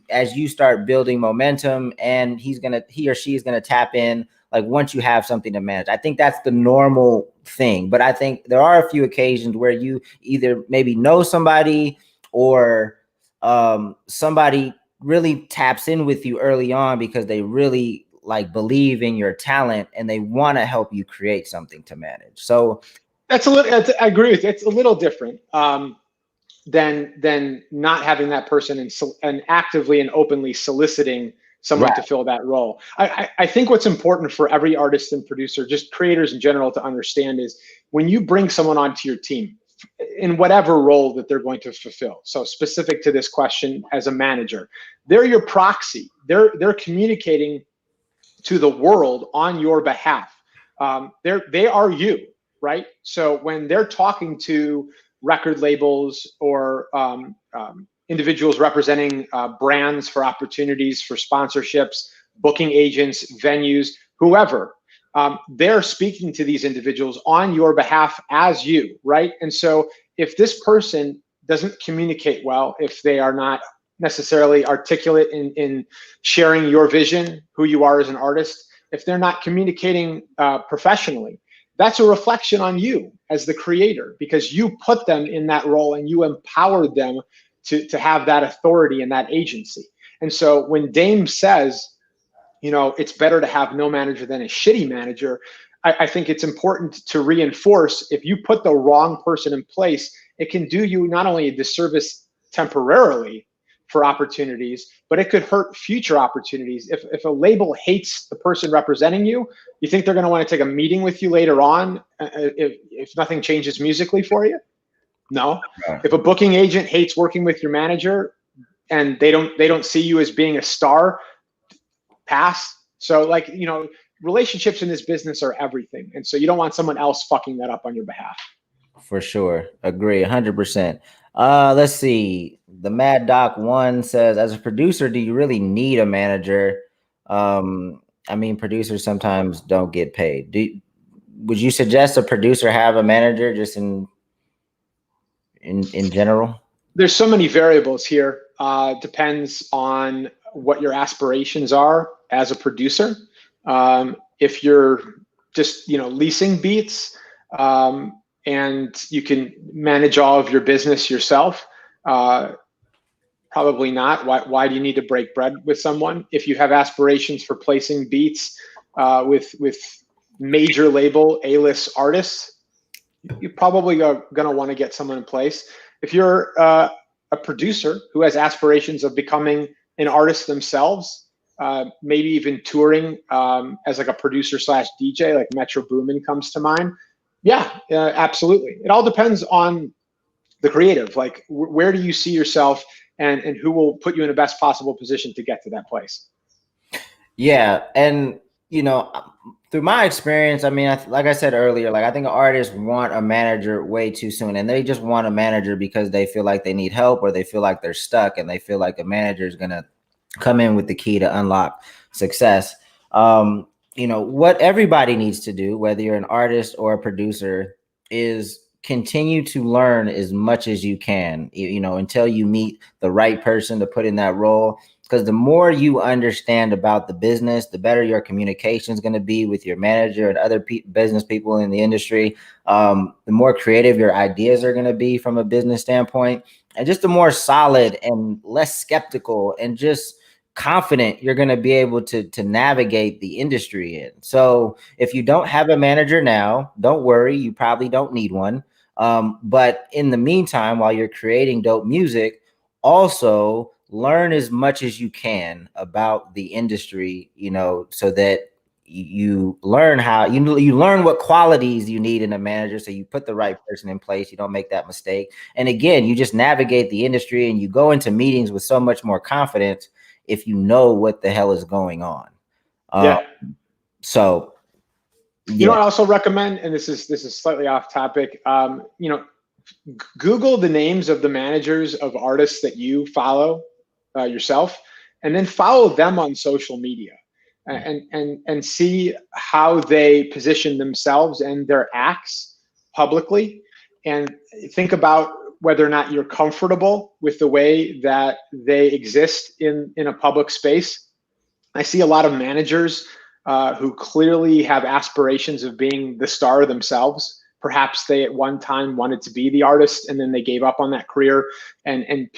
as you start building momentum, and he or she is going to tap in like once you have something to manage. I think that's the normal thing, but I think there are a few occasions where you either maybe know somebody, or somebody really taps in with you early on because they really like believe in your talent and they want to help you create something to manage. So I agree with you. It's a little different than not having that person and actively and openly soliciting someone right to fill that role. I think what's important for every artist and producer, just creators in general, to understand is when you bring someone onto your team in whatever role that they're going to fulfill. So specific to this question, as a manager, they're your proxy. They're communicating to the world on your behalf. They are you, right? So when they're talking to record labels or individuals representing brands for opportunities for sponsorships, booking agents, venues, whoever, they're speaking to these individuals on your behalf as you, right? And so if this person doesn't communicate well, if they are not necessarily articulate in sharing your vision, who you are as an artist, if they're not communicating professionally, that's a reflection on you as the creator, because you put them in that role and you empowered them to have that authority and that agency. And so when Dame says, it's better to have no manager than a shitty manager, I think it's important to reinforce, if you put the wrong person in place, it can do you not only a disservice temporarily for opportunities, but it could hurt future opportunities. If a label hates the person representing you, you think they're going to want to take a meeting with you later on if nothing changes musically for you? No. If a booking agent hates working with your manager and they don't see you as being a star, pass. So relationships in this business are everything. And so you don't want someone else fucking that up on your behalf. For sure. Agree 100%. Let's see. The Mad Doc 1 says, as a producer, do you really need a manager? Producers sometimes don't get paid. Would you suggest a producer have a manager just in general? There's so many variables here. Depends on what your aspirations are as a producer. If you're just leasing beats, and you can manage all of your business yourself, probably not. Why do you need to break bread with someone? If you have aspirations for placing beats with major label A-list artists, you're probably going to want to get someone in place. If you're a producer who has aspirations of becoming an artist themselves, maybe even touring as like a producer slash DJ, like Metro Boomin comes to mind. Yeah, absolutely. It all depends on the creative. Like, where do you see yourself, and who will put you in the best possible position to get to that place? Yeah, and through my experience, I mean, like I said earlier, like I think artists want a manager way too soon, and they just want a manager because they feel like they need help, or they feel like they're stuck, and they feel like a manager is gonna come in with the key to unlock success. What everybody needs to do, whether you're an artist or a producer, is continue to learn as much as you can, until you meet the right person to put in that role. Because the more you understand about the business, the better your communication is going to be with your manager and other business people in the industry. The more creative your ideas are going to be from a business standpoint, and just the more solid and less skeptical and just confident you're going to be able to navigate the industry in. So if you don't have a manager now, don't worry, you probably don't need one. But in the meantime, while you're creating dope music, also learn as much as you can about the industry, so that you learn how you learn what qualities you need in a manager, so you put the right person in place, you don't make that mistake. And again, you just navigate the industry and you go into meetings with so much more confidence if you know what the hell is going on. Yeah. So you know what I also recommend, and this is slightly off topic, Google the names of the managers of artists that you follow yourself, and then follow them on social media, and see how they position themselves and their acts publicly, and think about whether or not you're comfortable with the way that they exist in a public space. I see a lot of managers who clearly have aspirations of being the star themselves. Perhaps they at one time wanted to be the artist, and then they gave up on that career and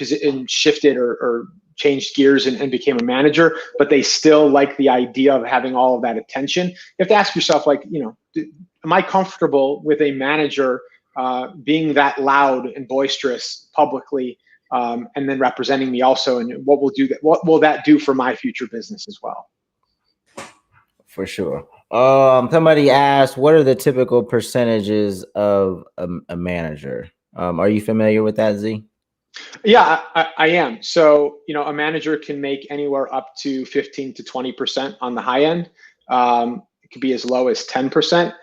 shifted or changed gears and became a manager, but they still like the idea of having all of that attention. You have to ask yourself, like, am I comfortable with a manager being that loud and boisterous publicly, and then representing me also? And what will that do for my future business as well? For sure. Somebody asked, what are the typical percentages of a manager? Are you familiar with that, Z? Yeah, I am. So, a manager can make anywhere up to 15 to 20% on the high end. It could be as low as 10%.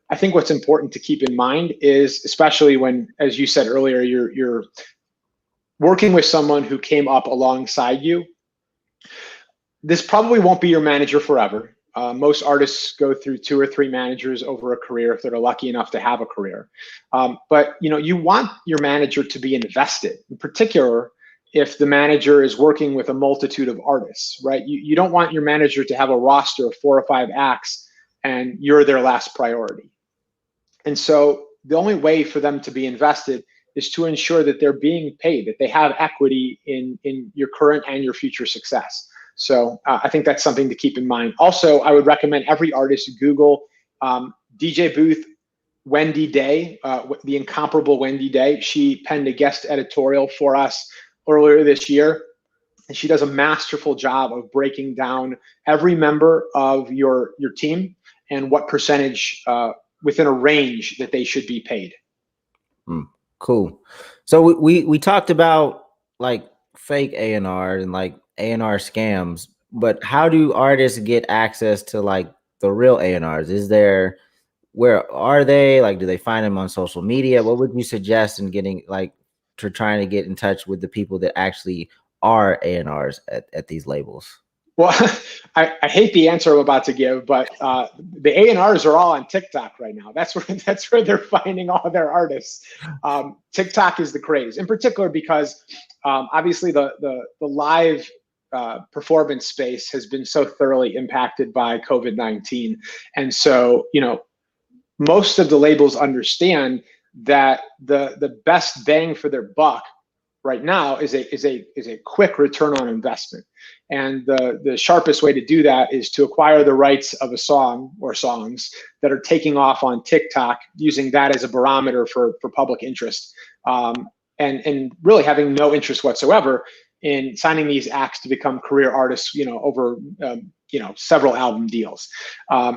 I think what's important to keep in mind is, especially when, as you said earlier, you're working with someone who came up alongside you, this probably won't be your manager forever. Most artists go through 2 or 3 managers over a career if they're lucky enough to have a career. But you want your manager to be invested, in particular if the manager is working with a multitude of artists, right? You don't want your manager to have a roster of 4 or 5 acts and you're their last priority. And so the only way for them to be invested is to ensure that they're being paid, that they have equity in your current and your future success. So I think that's something to keep in mind. Also, I would recommend every artist Google DJ booth Wendy Day, the incomparable Wendy Day. She penned a guest editorial for us earlier this year, and she does a masterful job of breaking down every member of your team and what percentage within a range that they should be paid. Cool. So we talked about like fake A&R and like A&R scams, but how do artists get access to like the real A&Rs? Where are they? Like, do they find them on social media? What would you suggest in getting to trying to get in touch with the people that actually are A&Rs at these labels? Well, I hate the answer I'm about to give, but the A&Rs are all on TikTok right now. That's where they're finding all their artists. TikTok is the craze, in particular because obviously the live performance space has been so thoroughly impacted by COVID-19, and so most of the labels understand that the best bang for their buck right now is a quick return on investment. And the sharpest way to do that is to acquire the rights of a song or songs that are taking off on TikTok, using that as a barometer for public interest, and really having no interest whatsoever in signing these acts to become career artists, over several album deals.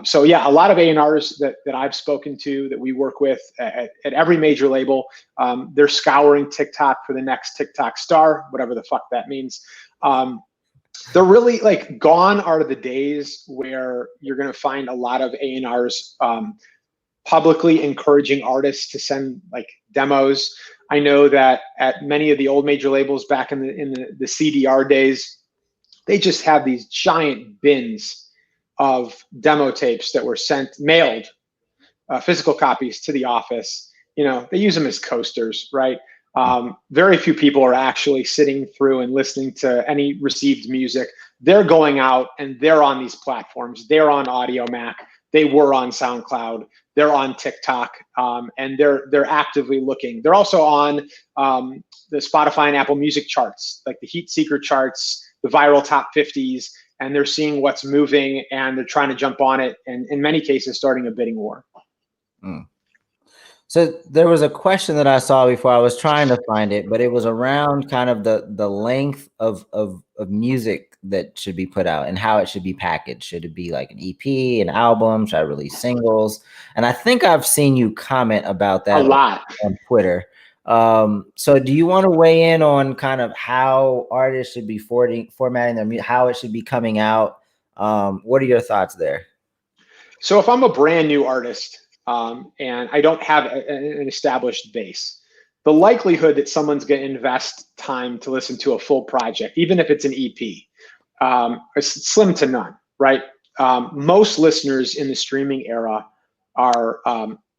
So yeah, a lot of A&Rs that I've spoken to, that we work with at every major label, they're scouring TikTok for the next TikTok star, whatever the fuck that means. They're really like, gone are the days where you're going to find a lot of A&Rs publicly encouraging artists to send like demos. I know that at many of the old major labels back in the CDR days, they just have these giant bins of demo tapes that were mailed, physical copies to the office. They use them as coasters, right? Very few people are actually sitting through and listening to any received music. They're going out and they're on these platforms. They're on Audiomack. They were on SoundCloud. They're on TikTok, and they're actively looking. They're also on the Spotify and Apple Music charts, like the Heat Seeker charts, the viral top 50s, and they're seeing what's moving and they're trying to jump on it, and in many cases starting a bidding war. So there was a question that I saw before. I was trying to find it, but it was around kind of the length of music that should be put out and how it should be packaged. Should it be like an EP, an album? Should I release singles? And I think I've seen you comment about that a lot on Twitter. So do you want to weigh in on kind of how artists should be formatting their music, how it should be coming out? What are your thoughts there? So if I'm a brand new artist, and I don't have an established base, the likelihood that someone's going to invest time to listen to a full project, even if it's an EP, is slim to none, right? Most listeners in the streaming era are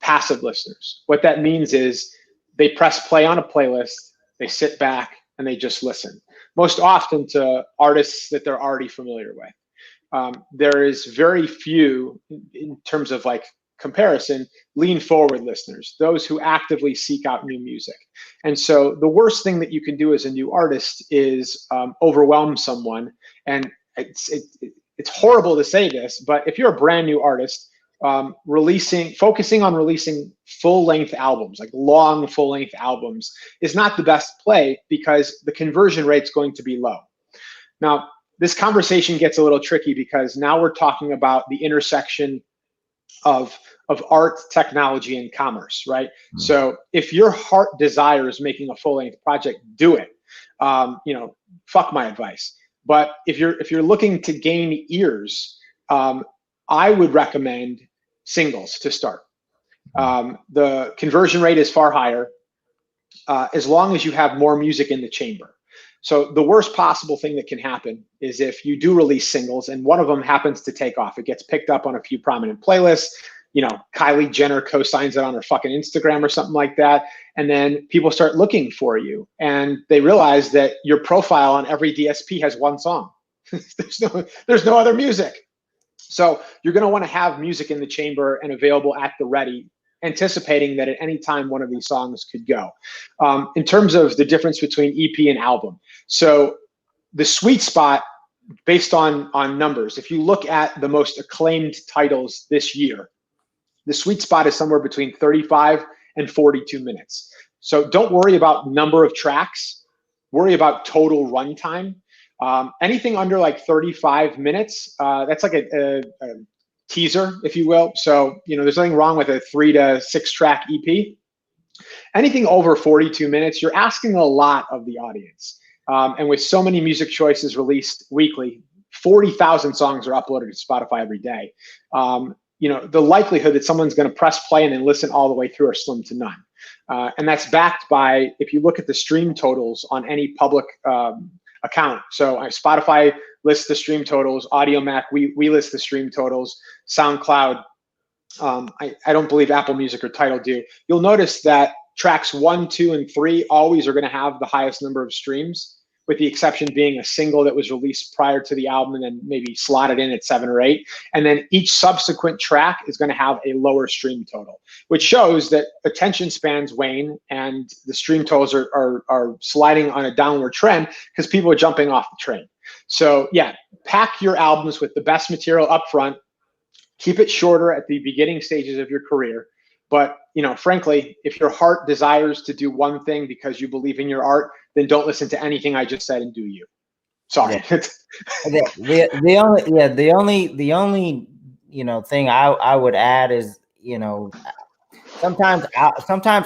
passive listeners. What that means is they press play on a playlist, they sit back, and they just listen, most often to artists that they're already familiar with. There is very few, in terms of like comparison, lean forward listeners, those who actively seek out new music. And so the worst thing that you can do as a new artist is overwhelm someone. And it's horrible to say this, but if you're a brand new artist, focusing on releasing full-length albums, like long full-length albums, is not the best play, because the conversion rate's going to be low. Now, this conversation gets a little tricky because now we're talking about the intersection of art, technology, and commerce, right? Mm-hmm. So if your heart desires making a full-length project, do it. Fuck my advice. But if you're looking to gain ears, I would recommend singles to start. The conversion rate is far higher as long as you have more music in the chamber. So the worst possible thing that can happen is if you do release singles and one of them happens to take off, it gets picked up on a few prominent playlists, Kylie Jenner co-signs it on her fucking Instagram or something like that. And then people start looking for you and they realize that your profile on every DSP has one song. There's no other music. So you're going to want to have music in the chamber and available at the ready, anticipating that at any time one of these songs could go. In terms of the difference between EP and album, so the sweet spot based on numbers, if you look at the most acclaimed titles this year, the sweet spot is somewhere between 35 and 42 minutes. So don't worry about number of tracks, worry about total runtime. Anything under like 35 minutes, that's like a teaser, if you will. So, there's nothing wrong with a 3 to 6 track EP. Anything over 42 minutes, you're asking a lot of the audience. And with so many music choices released weekly, 40,000 songs are uploaded to Spotify every day. The likelihood that someone's going to press play and then listen all the way through are slim to none. And that's backed by, if you look at the stream totals on any public account. So Spotify lists the stream totals, Audiomack, we list the stream totals, SoundCloud, I don't believe Apple Music or Tidal do. You'll notice that tracks 1, 2, and 3 always are going to have the highest number of streams. with the exception being a single that was released prior to the album and then maybe slotted in at 7 or 8. And then each subsequent track is going to have a lower stream total, which shows that attention spans wane and the stream totals are sliding on a downward trend because people are jumping off the train. So yeah, pack your albums with the best material up front. Keep it shorter at the beginning stages of your career. But, you know, frankly, if your heart desires to do one thing because you believe in your art, then don't listen to anything I just said and do you. Sorry. Yeah. the only you know thing I would add is, you know, sometimes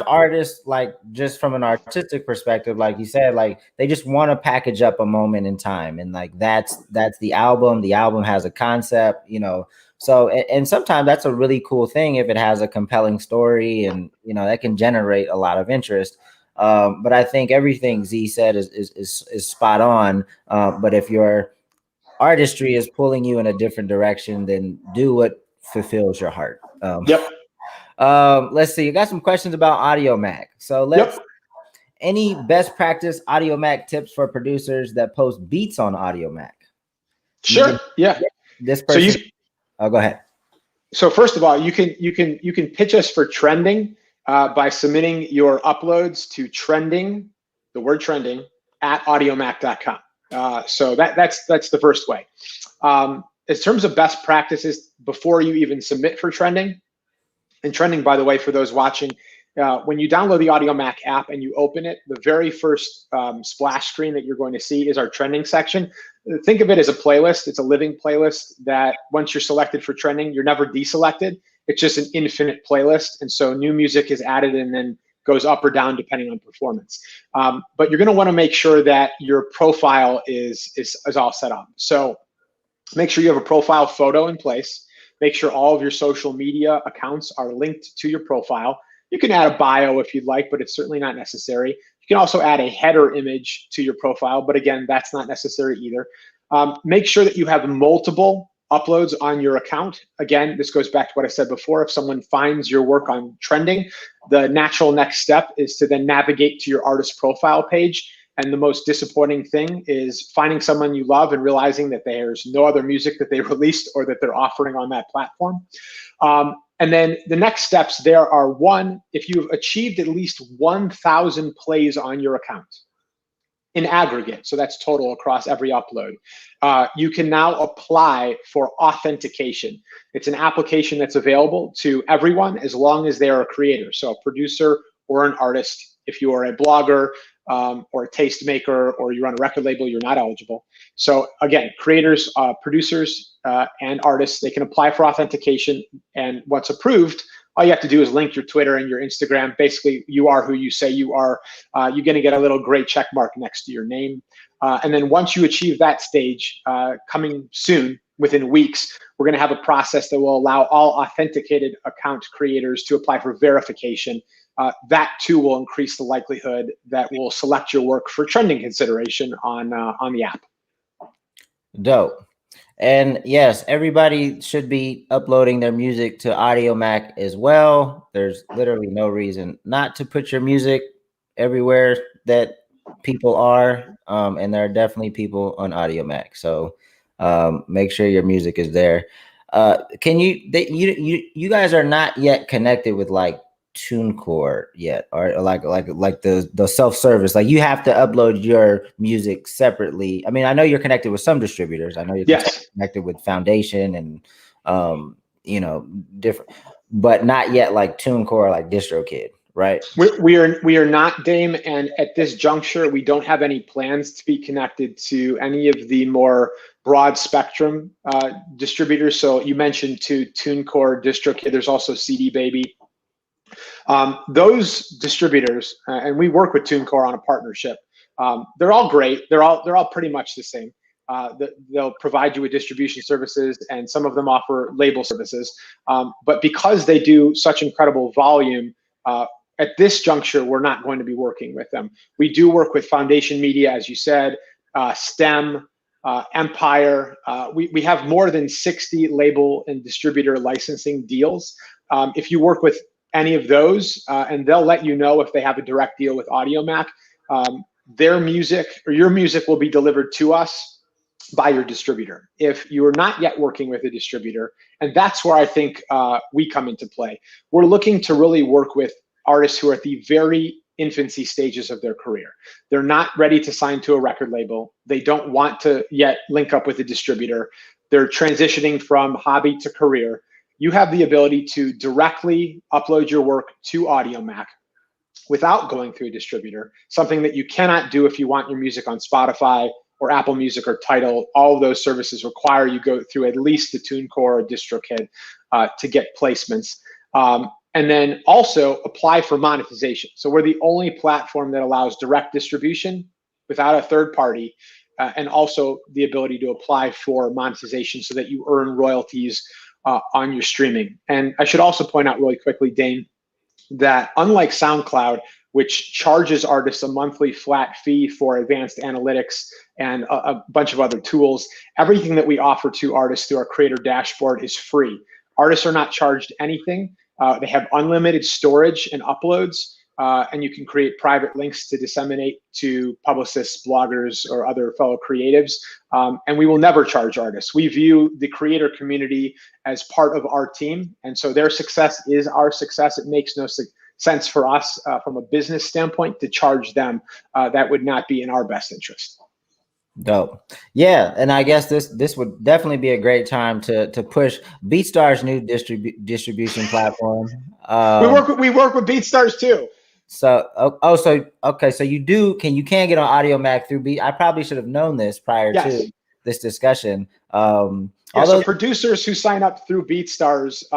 artists, like, just from an artistic perspective, like you said, like they just want to package up a moment in time, and like that's the album. The album has a concept, you know. So, and sometimes that's a really cool thing if it has a compelling story, and you know that can generate a lot of interest. But I think everything Z said is spot on. But if your artistry is pulling you in a different direction, then do what fulfills your heart. Yep. Let's see. You got some questions about Audiomack. So let's. Yep. Any best practice Audiomack tips for producers that post beats on Audiomack? Sure. Yeah. This person. So oh, go ahead. So first of all, you can pitch us for trending by submitting your uploads to trending, the word trending, at audiomack.com. So that's the first way. In terms of best practices, before you even submit for trending, and trending, by the way, for those watching, when you download the Audiomack app and you open it, the very first splash screen that you're going to see is our trending section. Think of it as a playlist. It's a living playlist that once you're selected for trending, you're never deselected. It's just an infinite playlist. And so new music is added and then goes up or down depending on performance. But you're going to want to make sure that your profile is all set up. So make sure you have a profile photo in place. Make sure all of your social media accounts are linked to your profile. You can add a bio if you'd like, but it's certainly not necessary. You can also add a header image to your profile, but again, that's not necessary either. Make sure that you have multiple uploads on your account. Again, this goes back to what I said before. If someone finds your work on trending, the natural next step is to then navigate to your artist profile page. And the most disappointing thing is finding someone you love and realizing that there's no other music that they released or that they're offering on that platform. And then the next steps there are: one, if you've achieved at least 1,000 plays on your account in aggregate, so that's total across every upload, you can now apply for authentication. It's an application that's available to everyone as long as they are a creator, so a producer or an artist. If you are a blogger, or a tastemaker, or you run a record label, you're not eligible. So again, creators, producers, and artists, they can apply for authentication, and once approved, all you have to do is link your Twitter and your Instagram. Basically, you are who you say you are. You're gonna get a little gray check mark next to your name. And then once you achieve that stage, coming soon, within weeks, we're gonna have a process that will allow all authenticated account creators to apply for verification. That too will increase the likelihood that we'll select your work for trending consideration on the app. Dope. And yes, everybody should be uploading their music to Audiomack as well. There's literally no reason not to put your music everywhere that people are, and there are definitely people on Audiomack. So make sure your music is there. Can you guys are not yet connected with like TuneCore yet, or like the self-service? Like you have to upload your music separately. I mean, I know you're connected with some distributors. I know you're connected with Foundation and you know, different, but not yet like TuneCore, like DistroKid, right? We are not, Dame, and at this juncture, we don't have any plans to be connected to any of the more broad spectrum distributors. So you mentioned TuneCore, DistroKid. There's also CD Baby. Those distributors, and we work with TuneCore on a partnership. They're all great. They're all pretty much the same. They'll provide you with distribution services, and some of them offer label services. But because they do such incredible volume, at this juncture, we're not going to be working with them. We do work with Foundation Media, as you said, STEM, Empire. We have more than 60 label and distributor licensing deals. If you work with any of those, and they'll let you know if they have a direct deal with Audiomack. their music or your music will be delivered to us by your distributor. If you are not yet working with a distributor, and that's where I think we come into play, we're looking to really work with artists who are at the very infancy stages of their career. They're not ready to sign to a record label. They don't want to yet link up with a distributor. They're transitioning from hobby to career. You have the ability to directly upload your work to Audiomack without going through a distributor, something that you cannot do if you want your music on Spotify or Apple Music or Tidal. All of those services require you go through at least the TuneCore or DistroKid to get placements. And then also apply for monetization. So we're the only platform that allows direct distribution without a third party, and also the ability to apply for monetization so that you earn royalties on your streaming. And I should also point out really quickly, Dane, that unlike SoundCloud, which charges artists a monthly flat fee for advanced analytics and a bunch of other tools, everything that we offer to artists through our creator dashboard is free. Artists are not charged anything. They have unlimited storage and uploads, and you can create private links to disseminate to publicists, bloggers, or other fellow creatives. And we will never charge artists. We view the creator community as part of our team, and so their success is our success. It makes no sense for us from a business standpoint to charge them. That would not be in our best interest. Dope. Yeah, and I guess this would definitely be a great time to push BeatStars' new distribution platform. We work with BeatStars too. So okay, so you can get on Audiomack through Beat. I probably should have known this prior to this discussion. So producers who sign up through BeatStars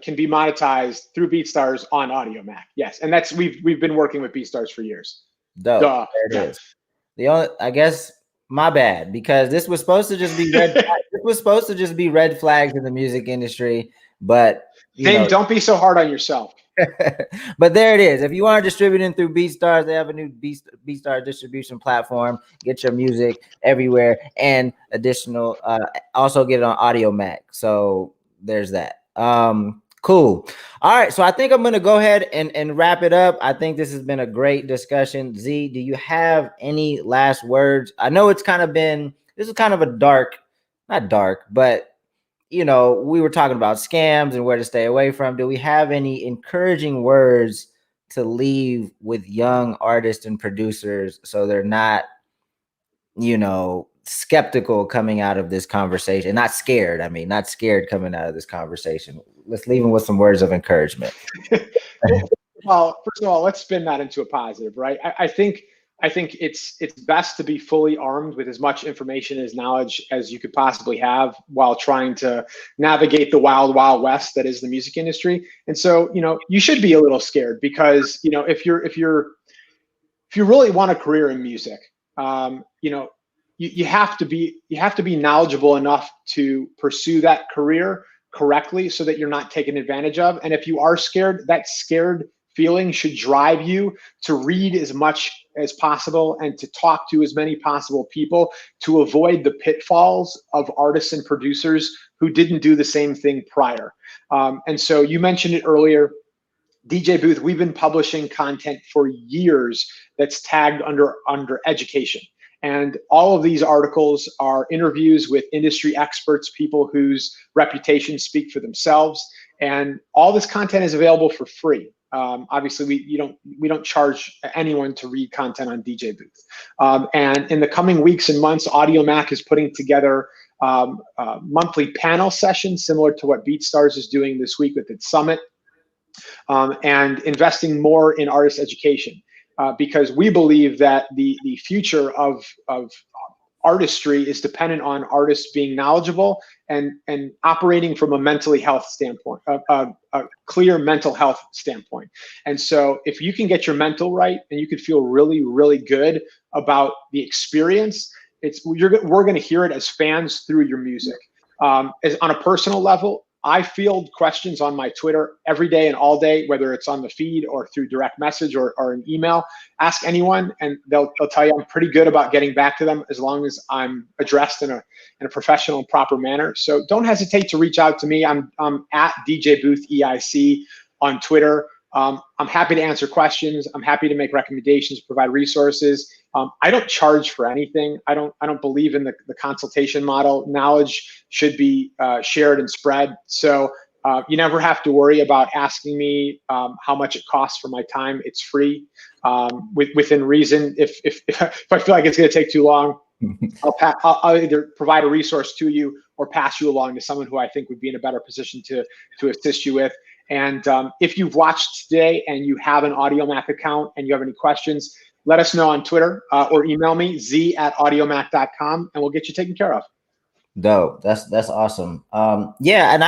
can be monetized through BeatStars on Audiomack. Yes, and that's we've been working with BeatStars for years. Dope. There it is. The only, I guess, my bad, because this was supposed to just be red flags in the music industry, but Dave, don't be so hard on yourself. But there it is. If you are distributing through BeatStars, they have a new BeatStars distribution platform. Get your music everywhere, and additional also get it on Audiomack. So there's that. Cool. All right. So I think I'm going to go ahead and wrap it up. I think this has been a great discussion. Z, do you have any last words? I know this is kind of a not dark, but we were talking about scams and where to stay away from. Do we have any encouraging words to leave with young artists and producers so they're not, skeptical coming out of this conversation? Not scared. Not scared coming out of this conversation. Let's leave them with some words of encouragement. Well, first of all, let's spin that into a positive, right? I think it's best to be fully armed with as much information as knowledge as you could possibly have while trying to navigate the wild, wild west that is the music industry. And so, you should be a little scared because, if you really want a career in music, you have to be knowledgeable enough to pursue that career correctly so that you're not taken advantage of. And if you are scared, that scared feeling should drive you to read as much as possible and to talk to as many possible people to avoid the pitfalls of artists and producers who didn't do the same thing prior. And so you mentioned it earlier, DJ Booth, we've been publishing content for years that's tagged under education. And all of these articles are interviews with industry experts, people whose reputations speak for themselves. And all this content is available for free. Obviously, we don't charge anyone to read content on DJ Booth. And in the coming weeks and months, Audiomack is putting together monthly panel sessions similar to what BeatStars is doing this week with its summit, and investing more in artist education. Because we believe that the future of artistry is dependent on artists being knowledgeable and operating from a mentally health standpoint, a clear mental health standpoint. And so if you can get your mental right and you can feel really, really good about the experience, we're going to hear it as fans through your music. As on a personal level, I field questions on my Twitter every day and all day, whether it's on the feed or through direct message or an email. Ask anyone, and they'll tell you I'm pretty good about getting back to them as long as I'm addressed in a professional and proper manner. So don't hesitate to reach out to me. I'm at DJ Booth EIC on Twitter. I'm happy to answer questions. I'm happy to make recommendations, provide resources. I don't charge for anything. I don't believe in the consultation model. Knowledge should be shared and spread. So you never have to worry about asking me how much it costs for my time. It's free, within reason. If I feel like it's going to take too long, I'll either provide a resource to you or pass you along to someone who I think would be in a better position to assist you with. And if you've watched today and you have an Audiomack account and you have any questions, let us know on Twitter or email me, z@audiomack.com, and we'll get you taken care of. Dope. That's awesome. Yeah, and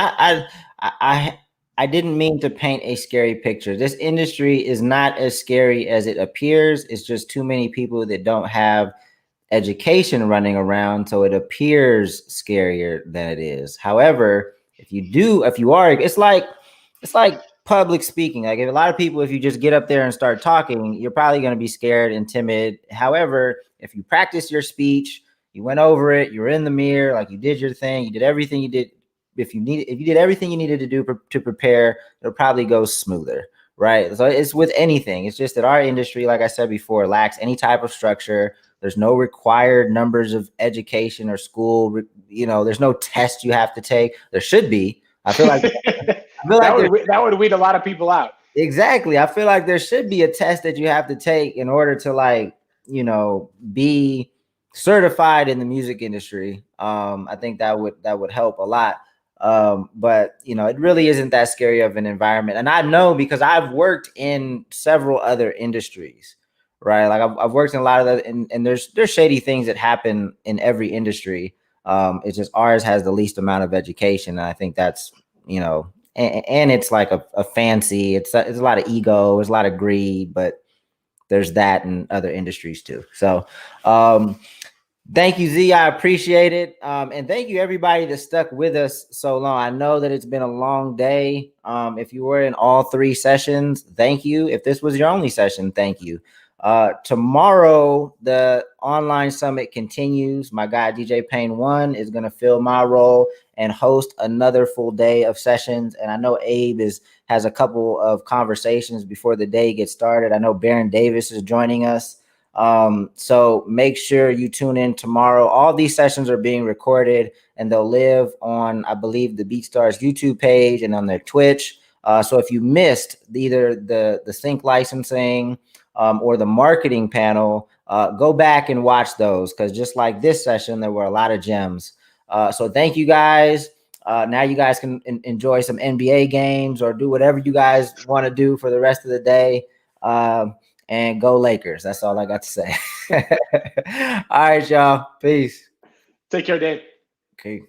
I didn't mean to paint a scary picture. This industry is not as scary as it appears. It's just too many people that don't have education running around, so it appears scarier than it is. However, if you are, it's like public speaking. Like, if a lot of people, if you just get up there and start talking, you're probably going to be scared and timid. However, if you practice your speech, you went over it, you're in the mirror, like you did your thing, you did everything you did. If you did everything you needed to do to prepare, it'll probably go smoother, right? So it's with anything. It's just that our industry, like I said before, lacks any type of structure. There's no required numbers of education or school. You know, there's no test you have to take. There should be. I feel like that would weed a lot of people out. Exactly. I feel like there should be a test that you have to take in order to, like, you know, be certified in the music industry. I think that would help a lot. But you know, it really isn't that scary of an environment. And I know because I've worked in several other industries, right? Like I've worked in a lot of that, and there's shady things that happen in every industry. It's just ours has the least amount of education. And I think that's, you know, and it's like a fancy, it's a lot of ego, there's a lot of greed, but there's that in other industries too. So thank you, Z. I appreciate it. And thank you everybody that stuck with us so long. I know that it's been a long day. If you were in all 3 sessions, thank you. If this was your only session, thank you. Tomorrow, the online summit continues. My guy, DJ Payne 1, is going to fill my role and host another full day of sessions. And I know Abe has a couple of conversations before the day gets started. I know Baron Davis is joining us. So make sure you tune in tomorrow. All these sessions are being recorded and they'll live on, I believe, the BeatStars YouTube page and on their Twitch. So if you missed either the sync licensing or the marketing panel, go back and watch those, because just like this session, there were a lot of gems. So thank you guys. Now you guys can enjoy some NBA games or do whatever you guys want to do for the rest of the day. And go Lakers. That's all I got to say. All right, y'all. Peace. Take care, Dave. Okay.